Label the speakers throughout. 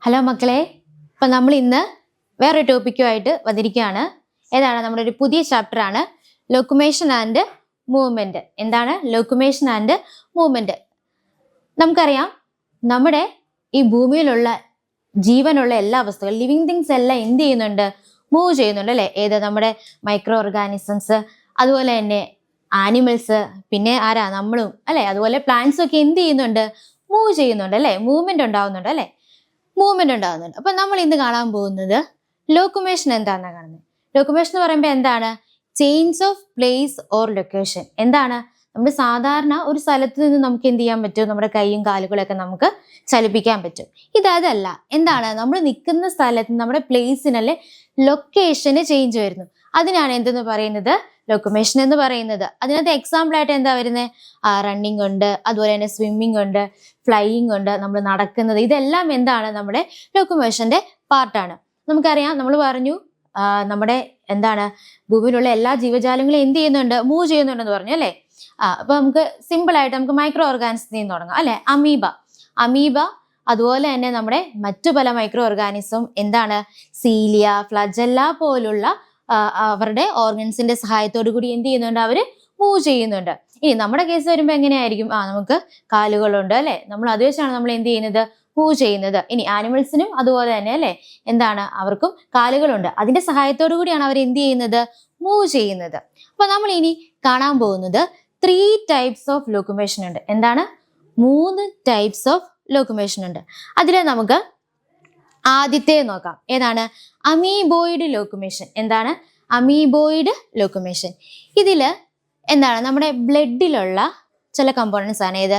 Speaker 1: Hello മക്കളെ, ഇപ്പം നമ്മൾ ഇന്ന് വേറൊരു ടോപ്പിക്കുമായിട്ട് വന്നിരിക്കുകയാണ്. ഏതാണ്? നമ്മുടെ ഒരു പുതിയ ചാപ്റ്ററാണ് ലോക്കുമേഷൻ ആൻഡ് മൂവ്മെൻറ്റ്. എന്താണ് ലോക്കുമേഷൻ ആൻഡ് മൂവ്മെൻറ്റ്? നമുക്കറിയാം, നമ്മുടെ ഈ ഭൂമിയിലുള്ള ജീവനുള്ള എല്ലാ വസ്തുക്കളും, ലിവിങ് തിങ്സ് എല്ലാം എന്ത് ചെയ്യുന്നുണ്ട്? മൂവ് ചെയ്യുന്നുണ്ട് അല്ലേ? ഏത്? നമ്മുടെ മൈക്രോ ഓർഗാനിസംസ്, അതുപോലെ തന്നെ ആനിമൽസ്, പിന്നെ ആരാ? നമ്മളും അല്ലേ? അതുപോലെ പ്ലാന്റ്സും ഒക്കെ എന്ത് ചെയ്യുന്നുണ്ട്? മൂവ് ചെയ്യുന്നുണ്ട് അല്ലേ? മൂവ്മെന്റ് ഉണ്ടാവുന്നുണ്ട് അല്ലേ? മൂവ്മെന്റ് ഉണ്ടാകുന്നുണ്ട്. അപ്പൊ നമ്മൾ ഇന്ന് കാണാൻ പോകുന്നത് ലോക്കുമേഷൻ എന്താണെന്നാണ് കാണുന്നത്. ലോക്കുമേഷൻ എന്ന് പറയുമ്പോൾ എന്താണ്? Change of place or location. എന്താണ്? നമ്മുടെ സാധാരണ ഒരു സ്ഥലത്ത് നിന്ന് നമുക്ക് എന്ത് ചെയ്യാൻ പറ്റും? നമ്മുടെ കൈയും കാലുകളൊക്കെ നമുക്ക് ചലിപ്പിക്കാൻ പറ്റും. ഇതല്ല. എന്താണ്? നമ്മൾ നിൽക്കുന്ന സ്ഥലത്ത് നമ്മുടെ പ്ലേസിനല്ലേ ലൊക്കേഷന് ചേഞ്ച് വരുന്നു. അതിനാണ് എന്തെന്ന് പറയുന്നത്? ലോക്കുമേഷൻ എന്ന് പറയുന്നത്. അതിനകത്ത് എക്സാമ്പിൾ ആയിട്ട് എന്താ വരുന്നത്? റണ്ണിങ് ഉണ്ട്, അതുപോലെ തന്നെ സ്വിമ്മിങ് ഉണ്ട്, ഫ്ലൈയിങ് ഉണ്ട്, നമ്മൾ നടക്കുന്നത്. ഇതെല്ലാം എന്താണ്? നമ്മുടെ ലോക്കുമേഷന്റെ പാർട്ടാണ്. നമുക്കറിയാം, നമ്മൾ പറഞ്ഞു നമ്മുടെ എന്താണ് ഭൂമിയിലുള്ള എല്ലാ ജീവജാലങ്ങളും എന്ത് ചെയ്യുന്നുണ്ട്? മൂവ് ചെയ്യുന്നുണ്ടെന്ന് പറഞ്ഞു അല്ലേ? അപ്പൊ നമുക്ക് സിമ്പിൾ ആയിട്ട് നമുക്ക് മൈക്രോ ഓർഗാനിസത്തിൽ നിന്ന് തുടങ്ങാം അല്ലെ? അമീബ, അതുപോലെ തന്നെ നമ്മുടെ മറ്റു പല മൈക്രോ ഓർഗാനിസം എന്താണ്? സീലിയ, ഫ്ലജല്ല പോലുള്ള അവരുടെ ഓർഗൻസിന്റെ സഹായത്തോടു കൂടി എന്ത് ചെയ്യുന്നുണ്ട്? അവര് മൂവ് ചെയ്യുന്നുണ്ട്. ഇനി നമ്മുടെ കേസ് വരുമ്പോൾ എങ്ങനെയായിരിക്കും? നമുക്ക് കാലുകളുണ്ട് അല്ലെ? നമ്മൾ അത് വെച്ചാണ് നമ്മൾ എന്ത് ചെയ്യുന്നത്? മൂവ് ചെയ്യുന്നത്. ഇനി ആനിമൽസിനും അതുപോലെ തന്നെ അല്ലെ? എന്താണ്? അവർക്കും കാലുകളുണ്ട്. അതിന്റെ സഹായത്തോടു കൂടിയാണ് അവർ എന്ത് ചെയ്യുന്നത്? മൂവ് ചെയ്യുന്നത്. അപ്പൊ നമ്മൾ ഇനി കാണാൻ പോകുന്നത് 3 ടൈപ്സ് ഓഫ് ലോക്കുമേഷൻ ഉണ്ട്. എന്താണ്? 3 ടൈപ്സ് ഓഫ് ലോക്കുമേഷൻ ഉണ്ട്. അതിലെ നമുക്ക് ആദ്യത്തെ നോക്കാം. ഏതാണ്? അമീബോയിഡ് ലോക്കുമേഷൻ. എന്താണ്? അമീബോയിഡ് ലോക്കുമേഷൻ. ഇതില് എന്താണ്? നമ്മുടെ ബ്ലഡിലുള്ള ചില കമ്പോണൻസ് ആണ്. ഏത്?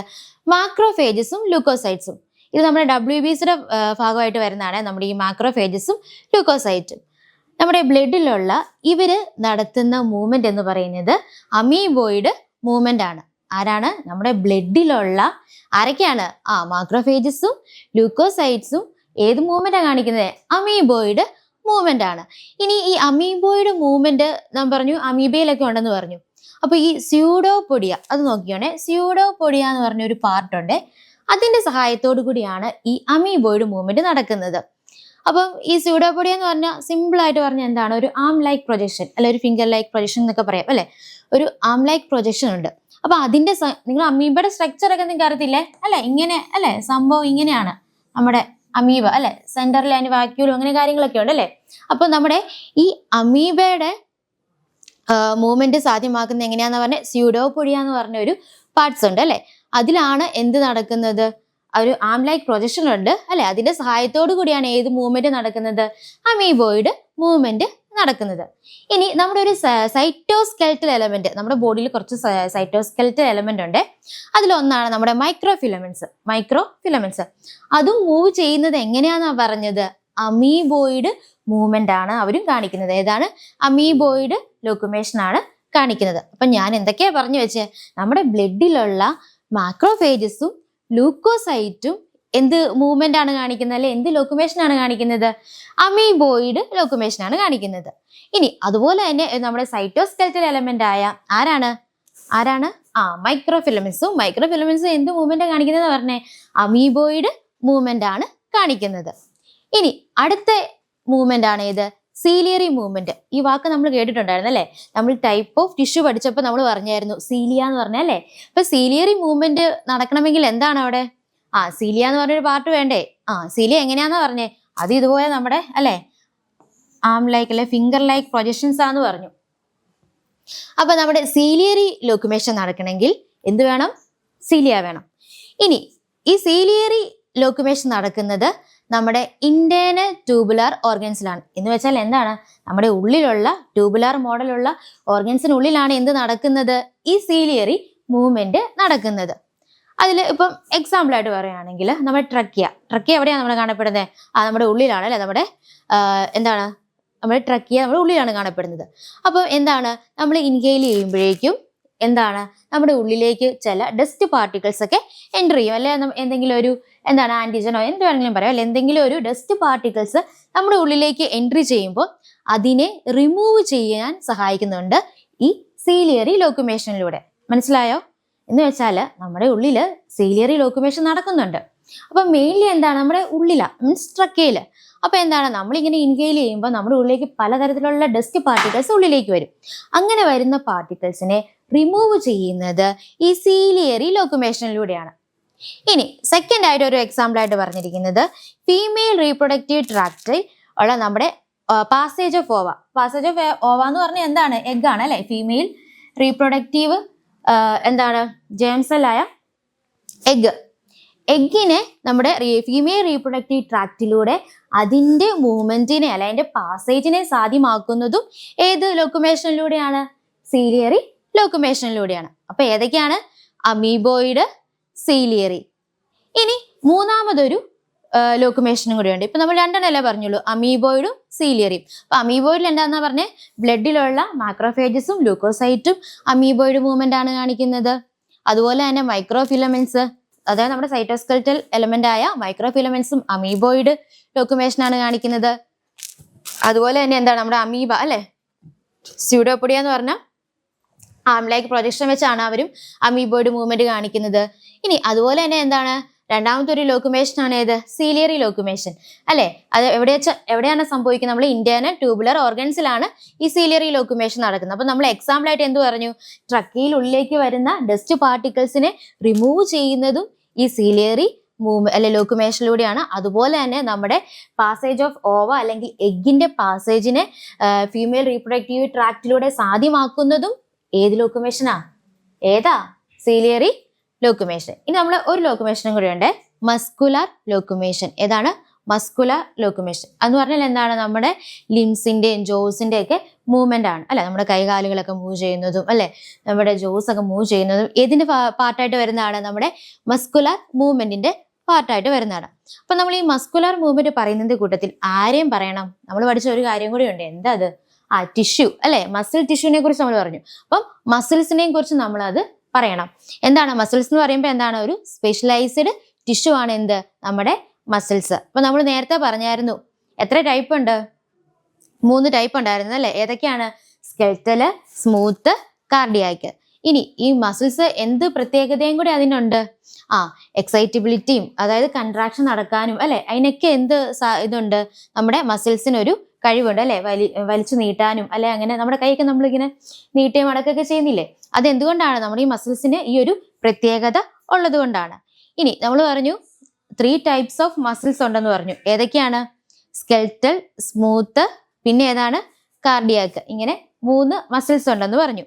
Speaker 1: മാക്രോഫേജസും ലൂക്കോസൈറ്റ്സും. ഇത് നമ്മുടെ WBCയുടെ ഭാഗമായിട്ട് വരുന്നതാണ്. നമ്മുടെ ഈ മാക്രോഫേജസും ലൂക്കോസൈറ്റും നമ്മുടെ ബ്ലഡിലുള്ള ഇവര് നടത്തുന്ന മൂവ്മെന്റ് എന്ന് പറയുന്നത് അമീബോയിഡ് മൂവ്മെന്റ് ആണ്. ആരാണ്? നമ്മുടെ ബ്ലഡിലുള്ള ആരൊക്കെയാണ്? മാക്രോഫേജസും ലൂക്കോസൈറ്റ്സും ഏത് മൂവ്മെന്റാണ് കാണിക്കുന്നത്? അമീബോയിഡ് മൂവ്മെന്റ് ആണ്. ഇനി ഈ അമീബോയിഡ് മൂവ്മെന്റ് നാം പറഞ്ഞു അമീബയിലൊക്കെ ഉണ്ടെന്ന് പറഞ്ഞു. അപ്പൊ ഈ സ്യൂഡോപൊഡിയ അത് നോക്കിയോണേ. സ്യൂഡോപൊഡിയ എന്ന് പറഞ്ഞ ഒരു പാർട്ടുണ്ട്. അതിന്റെ സഹായത്തോടു കൂടിയാണ് ഈ അമീബോയിഡ് മൂവ്മെന്റ് നടക്കുന്നത്. അപ്പം ഈ സ്യൂഡോപൊഡിയ എന്ന് പറഞ്ഞാൽ സിമ്പിൾ ആയിട്ട് പറഞ്ഞാൽ എന്താണ്? ഒരു ആം ലൈക്ക് പ്രൊജക്ഷൻ അല്ലെ, ഒരു ഫിംഗർ ലൈക്ക് പ്രൊജക്ഷൻ എന്നൊക്കെ പറയാം അല്ലെ? ഒരു ആം ലൈക്ക് പ്രൊജക്ഷൻ ഉണ്ട്. അപ്പൊ അതിന്റെ നിങ്ങൾ അമീബയുടെ സ്ട്രക്ചർ ഒക്കെ നിങ്ങൾക്ക് അറിയത്തില്ലേ അല്ലെ? ഇങ്ങനെ അല്ലെ? സംഭവം ഇങ്ങനെയാണ് നമ്മുടെ അമീബ അല്ലെ? സെന്ററിൽ അതിന് വാക്യൂളും അങ്ങനെ കാര്യങ്ങളൊക്കെ ഉണ്ട് അല്ലെ? അപ്പൊ നമ്മുടെ ഈ അമീബയുടെ മൂവ്മെന്റ് സാധ്യമാക്കുന്നത് എങ്ങനെയാന്ന് പറഞ്ഞാൽ സ്യൂഡോപൊഡിയ എന്ന് പറഞ്ഞ ഒരു പാർട്സ് ഉണ്ട് അല്ലെ? അതിലാണ് എന്ത് നടക്കുന്നത്? ഒരു ആം ലൈക്ക് പ്രൊജക്ഷൻ ഉണ്ട് അല്ലെ? അതിന്റെ സഹായത്തോടു കൂടിയാണ് ഏത് മൂവ്മെന്റ് നടക്കുന്നത്? അമീബോയിഡ് മൂവ്മെന്റ് നടക്കുന്നത്. ഇനി നമ്മുടെ ഒരു സൈറ്റോസ്കെൽറ്റൽ എലമെന്റ്, നമ്മുടെ ബോഡിയിൽ കുറച്ച് സൈറ്റോസ്കെൽറ്റൽ എലമെന്റ് ഉണ്ട്. അതിലൊന്നാണ് നമ്മുടെ മൈക്രോഫിലമെന്റ്സ്. അതും മൂവ് ചെയ്യുന്നത് എങ്ങനെയാന്നാ പറഞ്ഞത്? അമീബോയിഡ് മൂവ്മെന്റ് ആണ് അവരും കാണിക്കുന്നത്. ഏതാണ്? അമീബോയിഡ് ലോക്കുമേഷൻ ആണ് കാണിക്കുന്നത്. അപ്പൊ ഞാൻ എന്തൊക്കെയാ പറഞ്ഞു വെച്ചേ? നമ്മുടെ ബ്ലഡിലുള്ള മാക്രോഫേജസും ലൂക്കോസൈറ്റും എന്ത് മൂവ്മെന്റ് ആണ് കാണിക്കുന്നത് അല്ലെ? എന്ത് ലോക്കുമേഷൻ ആണ് കാണിക്കുന്നത്? അമീബോയിഡ് ലോക്കുമേഷൻ ആണ് കാണിക്കുന്നത്. ഇനി അതുപോലെ തന്നെ നമ്മുടെ സൈറ്റോസ്കെൽറ്റൽ എലമെന്റ് ആയ ആരാണ്? മൈക്രോഫിലമെന്റ്സും എന്ത് മൂവ്മെന്റ് കാണിക്കുന്നത് പറഞ്ഞേ? അമീബോയിഡ് മൂവ്മെന്റ് ആണ് കാണിക്കുന്നത്. ഇനി അടുത്ത മൂവ്മെന്റ് ആണ് ഏത്? Ciliary movement. ഈ വാക്ക് നമ്മൾ കേട്ടിട്ടുണ്ടായിരുന്നു അല്ലെ? നമ്മൾ ടൈപ്പ് ഓഫ് ടിഷ്യൂ പഠിച്ചപ്പോൾ നമ്മൾ പറഞ്ഞായിരുന്നു സീലിയ എന്ന് പറഞ്ഞല്ലേ? അപ്പൊ സീലിയറി മൂവ്മെന്റ് നടക്കണമെങ്കിൽ എന്താണ് അവിടെ? സീലിയ എന്ന് പറഞ്ഞൊരു പാർട്ട് വേണ്ടേ? സീലിയ എങ്ങനെയാന്നാ പറഞ്ഞേ? അത് ഇതുപോലെ നമ്മുടെ അല്ലെ ആം ലൈക്ക് അല്ലെ ഫിംഗർ ലൈക്ക് പ്രൊജക്ഷൻസ് ആന്ന് പറഞ്ഞു. അപ്പൊ നമ്മുടെ സീലിയറി ലോക്കുമേഷൻ നടക്കണമെങ്കിൽ എന്ത് വേണം? സീലിയ വേണം. ഇനി ഈ സീലിയറി ലോക്കുമേഷൻ നടക്കുന്നത് നമ്മുടെ ഇന്റേണൽ ട്യൂബുലാർ ഓർഗൻസിലാണ്. എന്ന് വെച്ചാൽ എന്താണ്? നമ്മുടെ ഉള്ളിലുള്ള ട്യൂബുലാർ മോഡലുള്ള ഓർഗൻസിനുള്ളിലാണ് എന്ത് നടക്കുന്നത്? ഈ സീലിയറി മൂവ്മെന്റ് നടക്കുന്നത്. അതിൽ ഇപ്പം എക്സാമ്പിൾ ആയിട്ട് പറയുകയാണെങ്കിൽ നമ്മുടെ ട്രക്കിയ എവിടെയാണ് നമ്മൾ കാണപ്പെടുന്നത്? നമ്മുടെ ഉള്ളിലാണ് അല്ലെ? നമ്മുടെ എന്താണ്? നമ്മുടെ ട്രക്കിയ നമ്മുടെ ഉള്ളിലാണ് കാണപ്പെടുന്നത്. അപ്പോൾ എന്താണ്? നമ്മൾ ഇൻഹെയിൽ ചെയ്യുമ്പോഴേക്കും എന്താണ്? നമ്മുടെ ഉള്ളിലേക്ക് ചില ഡസ്റ്റ് പാർട്ടിക്കിൾസ് ഒക്കെ എൻ്റർ ചെയ്യും അല്ലെ? എന്തെങ്കിലും ഒരു എന്താണ് ആന്റിജനോ എന്ത് വേണമെങ്കിലും പറയാം അല്ലെ? എന്തെങ്കിലും ഒരു ഡസ്റ്റ് പാർട്ടിക്കിൾസ് നമ്മുടെ ഉള്ളിലേക്ക് എൻട്രി ചെയ്യുമ്പോൾ അതിനെ റിമൂവ് ചെയ്യാൻ സഹായിക്കുന്നുണ്ട് ഈ സീലിയറി ലോക്കുമേഷനിലൂടെ. മനസ്സിലായോ? എന്ന് വെച്ചാൽ നമ്മുടെ ഉള്ളിൽ സീലിയറി ലോക്കുമേഷൻ നടക്കുന്നുണ്ട്. അപ്പൊ മെയിൻലി എന്താണ് നമ്മുടെ ഉള്ളിലാണ്, മീൻസ് ട്രക്കയില്. അപ്പൊ എന്താണ് നമ്മളിങ്ങനെ ഇൻഹെയിൽ ചെയ്യുമ്പോൾ നമ്മുടെ ഉള്ളിലേക്ക് പലതരത്തിലുള്ള ഡസ്റ്റ് പാർട്ടിക്കിൾസ് ഉള്ളിലേക്ക് വരും. അങ്ങനെ വരുന്ന പാർട്ടിക്കിൾസിനെ റിമൂവ് ചെയ്യുന്നത് ഈ സീലിയറി ലോക്കുമേഷനിലൂടെയാണ്. ഇനി സെക്കൻഡ് ആയിട്ട് ഒരു എക്സാമ്പിൾ ആയിട്ട് പറഞ്ഞിരിക്കുന്നത് ഫീമെയിൽ റീപ്രൊഡക്റ്റീവ് ട്രാക്റ്റിൽ ഉള്ള നമ്മുടെ പാസേജ് ഓഫ് ഓവ. പാസേജ് ഓഫ് ഓവ എന്ന് പറഞ്ഞാൽ എന്താണ്? എഗ് ആണ് അല്ലെ? ഫീമെയിൽ റീപ്രൊഡക്റ്റീവ് എന്താണ് ജേം സെല്ലായ എഗ്. എഗ്ഗിനെ നമ്മുടെ ഫീമെയിൽ റീപ്രൊഡക്റ്റീവ് ട്രാക്റ്റിലൂടെ അതിൻ്റെ മൂവ്മെന്റിനെ അല്ല അതിന്റെ പാസേജിനെ സാധ്യമാക്കുന്നതും ഏത് ലോക്കുമേഷനിലൂടെയാണ്? സീലിയറി ലോക്കുമേഷനിലൂടെയാണ്. അപ്പൊ ഏതൊക്കെയാണ്? Amoeboid, ciliary. ഇനി മൂന്നാമതൊരു ലോക്കുമേഷനും കൂടിയുണ്ട്. ഇപ്പൊ നമ്മൾ രണ്ടെണ്ണല്ലേ പറഞ്ഞുള്ളൂ, അമീബോയിഡും സീലിയറിയും. അപ്പൊ അമീബോയിഡിൽ എന്താണെന്നാ പറഞ്ഞേ? ബ്ലഡിലുള്ള മാക്രോഫേജസും ലൂക്കോസൈറ്റും അമീബോയിഡ് മൂവ്മെന്റ് ആണ് കാണിക്കുന്നത്. അതുപോലെ തന്നെ മൈക്രോഫിലമെന്റ്സ്, അതായത് നമ്മുടെ സൈറ്റോസ്കെൽറ്റൽ എലമെന്റ് ആയ മൈക്രോഫിലമെന്റ്സും അമീബോയിഡ് ലോക്കുമേഷൻ ആണ് കാണിക്കുന്നത്. അതുപോലെ തന്നെ എന്താണ് നമ്മുടെ അമീബ അല്ലെ? സ്യൂഡോപോഡിയ എന്ന് പറഞ്ഞാൽ ആംലൈക്ക് പ്രൊജക്ഷൻ വെച്ചാണ് അവരും അമീബോയിഡ് മൂവ്മെന്റ് കാണിക്കുന്നത്. ഇനി അതുപോലെ തന്നെ എന്താണ് രണ്ടാമത്തെ ഒരു ലോക്കുമേഷൻ ആണ് ഏത്? സീലിയറി ലോക്കുമേഷൻ അല്ലെ? അത് എവിടെയാണ് സംഭവിക്കുന്നത്? നമ്മൾ ഇന്റേണൽ ട്യൂബുലർ ഓർഗൻസിലാണ് ഈ സീലിയറി ലോക്കുമേഷൻ നടക്കുന്നത്. അപ്പൊ നമ്മൾ എക്സാമ്പിൾ ആയിട്ട് എന്ത് പറഞ്ഞു? ട്രക്കയിൽ ഉള്ളിലേക്ക് വരുന്ന ഡസ്റ്റ് പാർട്ടിക്കിൾസിനെ റിമൂവ് ചെയ്യുന്നതും ഈ സീലിയറി അല്ലെ ലോക്കുമേഷനിലൂടെയാണ്. അതുപോലെ തന്നെ നമ്മുടെ പാസേജ് ഓഫ് ഓവ അല്ലെങ്കിൽ എഗ്ഗിന്റെ പാസേജിനെ ഫീമെയിൽ റീപ്രൊഡക്റ്റീവ് ട്രാക്റ്റിലൂടെ സാധ്യമാക്കുന്നതും ഏത് ലോക്കുമേഷനാ? ഏതാ? സീലിയറി ലോക്കുമേഷൻ. ഇനി നമ്മൾ ഒരു ലോക്കുമേഷനും കൂടി ഉണ്ട്, മസ്കുലാർ ലോക്കുമേഷൻ. ഏതാണ്? മസ്കുലാർ ലോക്കുമേഷൻ എന്ന് പറഞ്ഞാൽ എന്താണ്? നമ്മുടെ ലിംസിന്റെയും ജോസിന്റെ ഒക്കെ മൂവ്മെന്റ് ആണ് അല്ലെ? നമ്മുടെ കൈകാലുകളൊക്കെ മൂവ് ചെയ്യുന്നതും അല്ലെ, നമ്മുടെ ജോസ് ഒക്കെ മൂവ് ചെയ്യുന്നതും ഏതിന്റെ പാർട്ടായിട്ട് വരുന്നതാണ്? നമ്മുടെ മസ്കുലാർ മൂവ്മെന്റിന്റെ പാർട്ടായിട്ട് വരുന്നതാണ്. അപ്പൊ നമ്മൾ ഈ മസ്കുലാർ മൂവ്മെന്റ് പറയുന്നതിന്റെ കൂട്ടത്തിൽ ആരെയും പറയണം? നമ്മൾ പഠിച്ച ഒരു കാര്യം കൂടി ഉണ്ട്. എന്താ അത്? ടിഷ്യൂ അല്ലെ? മസിൽ ടിഷ്യൂവിനെ കുറിച്ച് നമ്മൾ പറഞ്ഞു. അപ്പം മസിൽസിനെയും കുറിച്ച് നമ്മൾ അത് പറയണം. എന്താണ് മസിൽസ് എന്ന് പറയുമ്പോൾ? എന്താണ്? ഒരു സ്പെഷ്യലൈസ്ഡ് ടിഷ്യൂ ആണ് എന്ത്? നമ്മുടെ മസിൽസ്. അപ്പൊ നമ്മൾ നേരത്തെ പറഞ്ഞായിരുന്നു എത്ര ടൈപ്പ് ഉണ്ട്? 3 ടൈപ്പ് ഉണ്ടായിരുന്നു അല്ലെ? ഏതൊക്കെയാണ്? സ്കെൽറ്റല്, സ്മൂത്ത്, കാർഡിയാക്ക്. ഇനി ഈ മസിൽസ് എന്ത് പ്രത്യേകതയും കൂടി അതിനുണ്ട്? എക്സൈറ്റബിലിറ്റിയും, അതായത് കൺട്രാക്ഷൻ നടക്കാനും അല്ലെ, അതിനൊക്കെ എന്ത് ഇതുണ്ട്? നമ്മുടെ മസിൽസിനൊരു കഴിവുണ്ട് അല്ലെ? വലിച്ചു നീട്ടാനും അല്ലെ, അങ്ങനെ നമ്മുടെ കൈയൊക്കെ നമ്മളിങ്ങനെ നീട്ടുകയും മടക്കുകയൊക്കെ ചെയ്യുന്നില്ലേ? അതെന്തുകൊണ്ടാണ്? നമ്മുടെ ഈ മസിൽസിന് ഈ ഒരു പ്രത്യേകത ഉള്ളത് കൊണ്ടാണ്. ഇനി നമ്മൾ പറഞ്ഞു 3 ടൈപ്സ് ഓഫ് മസിൽസ് ഉണ്ടെന്ന് പറഞ്ഞു. ഏതൊക്കെയാണ്? സ്കെൽറ്റൽ, സ്മൂത്ത്, പിന്നെ ഏതാണ്? കാർഡിയാക്ക്. ഇങ്ങനെ 3 മസിൽസ് ഉണ്ടെന്ന് പറഞ്ഞു.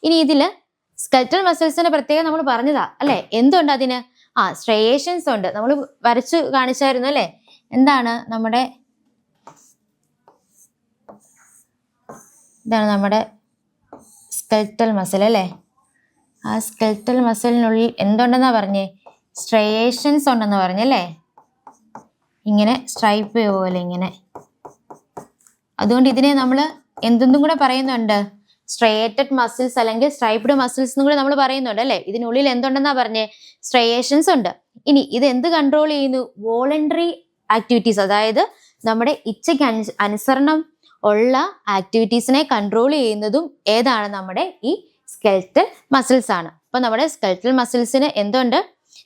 Speaker 1: ഇനി ഇതില് സ്കെൽറ്റൽ മസിൽസിന്റെ പ്രത്യേകം നമ്മൾ പറഞ്ഞതാ അല്ലെ? എന്തുണ്ട് അതിന്? സ്ട്രയേഷൻസ് ഉണ്ട്. നമ്മൾ വരച്ചു കാണിച്ചായിരുന്നു അല്ലെ? എന്താണ് നമ്മുടെ ഇതാണ് നമ്മുടെ സ്കെൽറ്റൽ മസിൽ അല്ലേ? ആ സ്കെൽറ്റൽ മസിലിനുള്ളിൽ എന്തുണ്ടെന്നാ പറഞ്ഞേ? സ്ട്രയേഷൻസ് ഉണ്ടെന്ന് പറഞ്ഞല്ലേ? ഇങ്ങനെ സ്ട്രൈപ്പ് പോലെ ഇങ്ങനെ. അതുകൊണ്ട് ഇതിനെ നമ്മൾ എന്തെന്നും കൂടെ പറയുന്നുണ്ട്? സ്ട്രയേറ്റഡ് മസിൽസ് അല്ലെങ്കിൽ സ്ട്രൈപ്ഡ് മസിൽസ് എന്നും കൂടെ നമ്മൾ പറയുന്നുണ്ട് അല്ലെ? ഇതിനുള്ളിൽ എന്തുണ്ടെന്നാ പറഞ്ഞേ? സ്ട്രയേഷൻസ് ഉണ്ട്. ഇനി ഇത് എന്ത് കൺട്രോൾ ചെയ്യുന്നു? വോളണ്ടറി ആക്ടിവിറ്റീസ്, അതായത് നമ്മുടെ ഇച്ഛയ്ക്ക് അനുസരണം ഉള്ള ആക്ടിവിറ്റീസിനെ കൺട്രോൾ ചെയ്യുന്നതും ഏതാണ്? നമ്മുടെ ഈ സ്കെൽറ്റൽ മസിൽസ് ആണ്. അപ്പൊ നമ്മുടെ സ്കെൽറ്റൽ മസിൽസിന് എന്തുണ്ട്?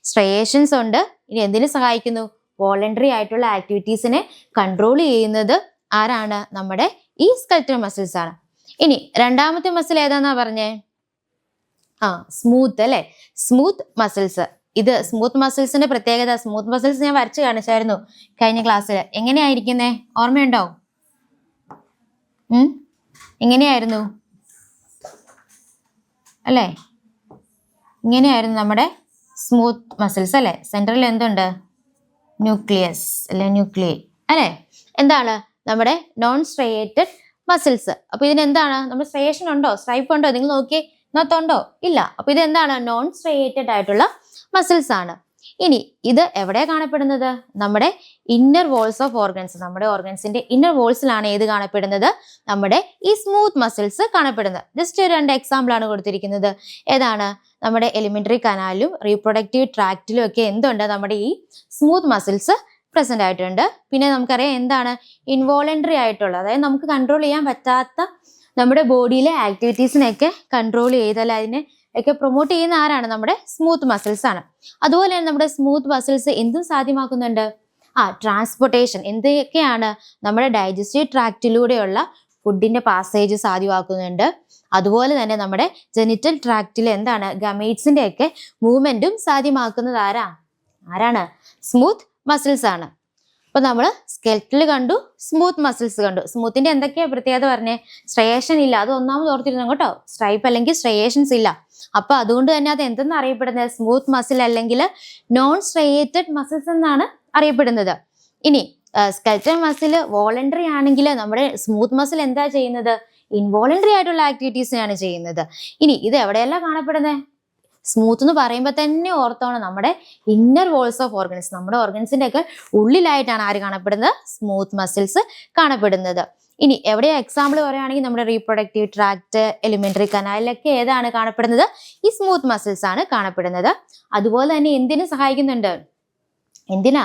Speaker 1: സ്ട്രയേഷൻസ് ഉണ്ട്. ഇനി എന്തിനു സഹായിക്കുന്നു? വോളണ്ടറി ആയിട്ടുള്ള ആക്ടിവിറ്റീസിനെ കൺട്രോൾ ചെയ്യുന്നത് ആരാണ്? നമ്മുടെ ഈ സ്കെൽറ്റൽ മസിൽസ് ആണ്. ഇനി രണ്ടാമത്തെ മസിൽ ഏതാന്നാ പറഞ്ഞേ? സ്മൂത്ത് അല്ലെ? Smooth muscles. ഇത് സ്മൂത്ത് മസിൽസിന്റെ പ്രത്യേകത. സ്മൂത്ത് മസിൽസ് ഞാൻ വരച്ച് കാണിച്ചായിരുന്നു കഴിഞ്ഞ ക്ലാസ്സിൽ. എങ്ങനെയായിരിക്കുന്നേ? ഓർമ്മയുണ്ടോ? എങ്ങനെയായിരുന്നു അല്ലേ? ഇങ്ങനെയായിരുന്നു നമ്മുടെ സ്മൂത്ത് മസിൽസ് അല്ലെ? സെൻട്രൽ എന്തുണ്ട്? ന്യൂക്ലിയസ് അല്ലെ? ന്യൂക്ലിയൈ അല്ലെ? എന്താണ്? നമ്മുടെ നോൺ സ്ട്രയേറ്റഡ് മസിൽസ്. അപ്പൊ ഇതിനെന്താണ്? നമ്മുടെ സ്ട്രയേഷൻ ഉണ്ടോ? സ്ട്രൈപ്പ് ഉണ്ടോ? നിങ്ങൾ നോക്കിയേ, ഇതിനകത്തുണ്ടോ? ഇല്ല. അപ്പൊ ഇത് എന്താണ്? നോൺ സ്ട്രയേറ്റഡ് ആയിട്ടുള്ള മസിൽസ് ആണ്. ഇനി ഇത് എവിടെയാണ് കാണപ്പെടുന്നത്? നമ്മുടെ ഇന്നർ വോൾസ് ഓഫ് ഓർഗൻസ്. നമ്മുടെ ഓർഗൻസിന്റെ ഇന്നർ വോൾസിലാണ് ഏത് കാണപ്പെടുന്നത്? നമ്മുടെ ഈ സ്മൂത്ത് മസിൽസ് കാണപ്പെടുന്നത്. ജസ്റ്റ് 2 എക്സാമ്പിൾ ആണ് കൊടുത്തിരിക്കുന്നത്. ഏതാണ്? നമ്മുടെ എലിമെന്ററി കനാലിലും റീപ്രൊഡക്റ്റീവ് ട്രാക്റ്റിലും ഒക്കെ എന്തുണ്ട്? നമ്മുടെ ഈ സ്മൂത്ത് മസിൽസ് പ്രസന്റ് ആയിട്ടുണ്ട്. പിന്നെ നമുക്കറിയാം എന്താണ്? ഇൻവോളണ്ടറി ആയിട്ടുള്ള, അതായത് നമുക്ക് കൺട്രോൾ ചെയ്യാൻ പറ്റാത്ത നമ്മുടെ ബോഡിയിലെ ആക്ടിവിറ്റീസിനെയൊക്കെ കൺട്രോൾ ചെയ്താൽ അതിനെ ഒക്കെ പ്രൊമോട്ട് ചെയ്യുന്ന ആരാണ്? നമ്മുടെ സ്മൂത്ത് മസിൽസ് ആണ്. അതുപോലെ തന്നെ നമ്മുടെ സ്മൂത്ത് മസിൽസ് എന്തും സാധ്യമാക്കുന്നുണ്ട്? ട്രാൻസ്പോർട്ടേഷൻ. എന്തൊക്കെയാണ്? നമ്മുടെ ഡൈജസ്റ്റീവ് ട്രാക്റ്റിലൂടെയുള്ള ഫുഡിന്റെ പാസേജ് സാധ്യമാക്കുന്നുണ്ട്. അതുപോലെ തന്നെ നമ്മുടെ ജെനിറ്റൽ ട്രാക്റ്റിൽ എന്താണ്? ഗമേറ്റ്സിന്റെ ഒക്കെ മൂവ്മെന്റും സാധ്യമാക്കുന്നത് ആരാണ്? സ്മൂത്ത് മസിൽസ് ആണ്. അപ്പൊ നമ്മൾ സ്കെൽറ്റൽ കണ്ടു, സ്മൂത്ത് മസിൽസ് കണ്ടു. സ്മൂത്തിന്റെ എന്തൊക്കെയാ പ്രത്യേകത പറഞ്ഞേ? സ്ട്രയേഷൻ ഇല്ല. അത് ഒന്നാമത് ഓർത്തിരുന്നു കേട്ടോ. സ്ട്രൈപ്പ് അല്ലെങ്കിൽ സ്ട്രയേഷൻസ് ഇല്ല. അപ്പൊ അതുകൊണ്ട് തന്നെ അത് എന്തെന്ന് അറിയപ്പെടുന്നത്? സ്മൂത്ത് മസിൽ അല്ലെങ്കിൽ നോൺ സ്ട്രയേറ്റഡ് മസിൽസ് എന്നാണ് അറിയപ്പെടുന്നത്. ഇനി സ്കെൽറ്റൽ മസിൽ വോളണ്ടറി ആണെങ്കിൽ നമ്മുടെ സ്മൂത്ത് മസിൽ എന്താ ചെയ്യുന്നത്? ഇൻവോളണ്ടറി ആയിട്ടുള്ള ആക്ടിവിറ്റീസിനാണ് ചെയ്യുന്നത്. ഇനി ഇത് എവിടെയല്ല കാണപ്പെടുന്നത്? സ്മൂത്ത് എന്ന് പറയുമ്പോൾ തന്നെ ഓർത്തോണം, നമ്മുടെ ഇന്നർ വോൾസ് ഓഫ് ഓർഗൻസ്, നമ്മുടെ ഓർഗൻസിന്റെ ഒക്കെ ഉള്ളിലായിട്ടാണ് ആര് കാണപ്പെടുന്നത്? സ്മൂത്ത് മസിൽസ് കാണപ്പെടുന്നത്. ഇനി എവിടെയാ എക്സാമ്പിൾ പറയുകയാണെങ്കിൽ നമ്മുടെ റീപ്രൊഡക്റ്റീവ് ട്രാക്ട്, എലിമെന്ററി കനാലിലൊക്കെ ഏതാണ് കാണപ്പെടുന്നത്? ഈ സ്മൂത്ത് മസിൽസ് ആണ് കാണപ്പെടുന്നത്. അതുപോലെ തന്നെ എന്തിനു സഹായിക്കുന്നുണ്ട്? എന്തിനാ?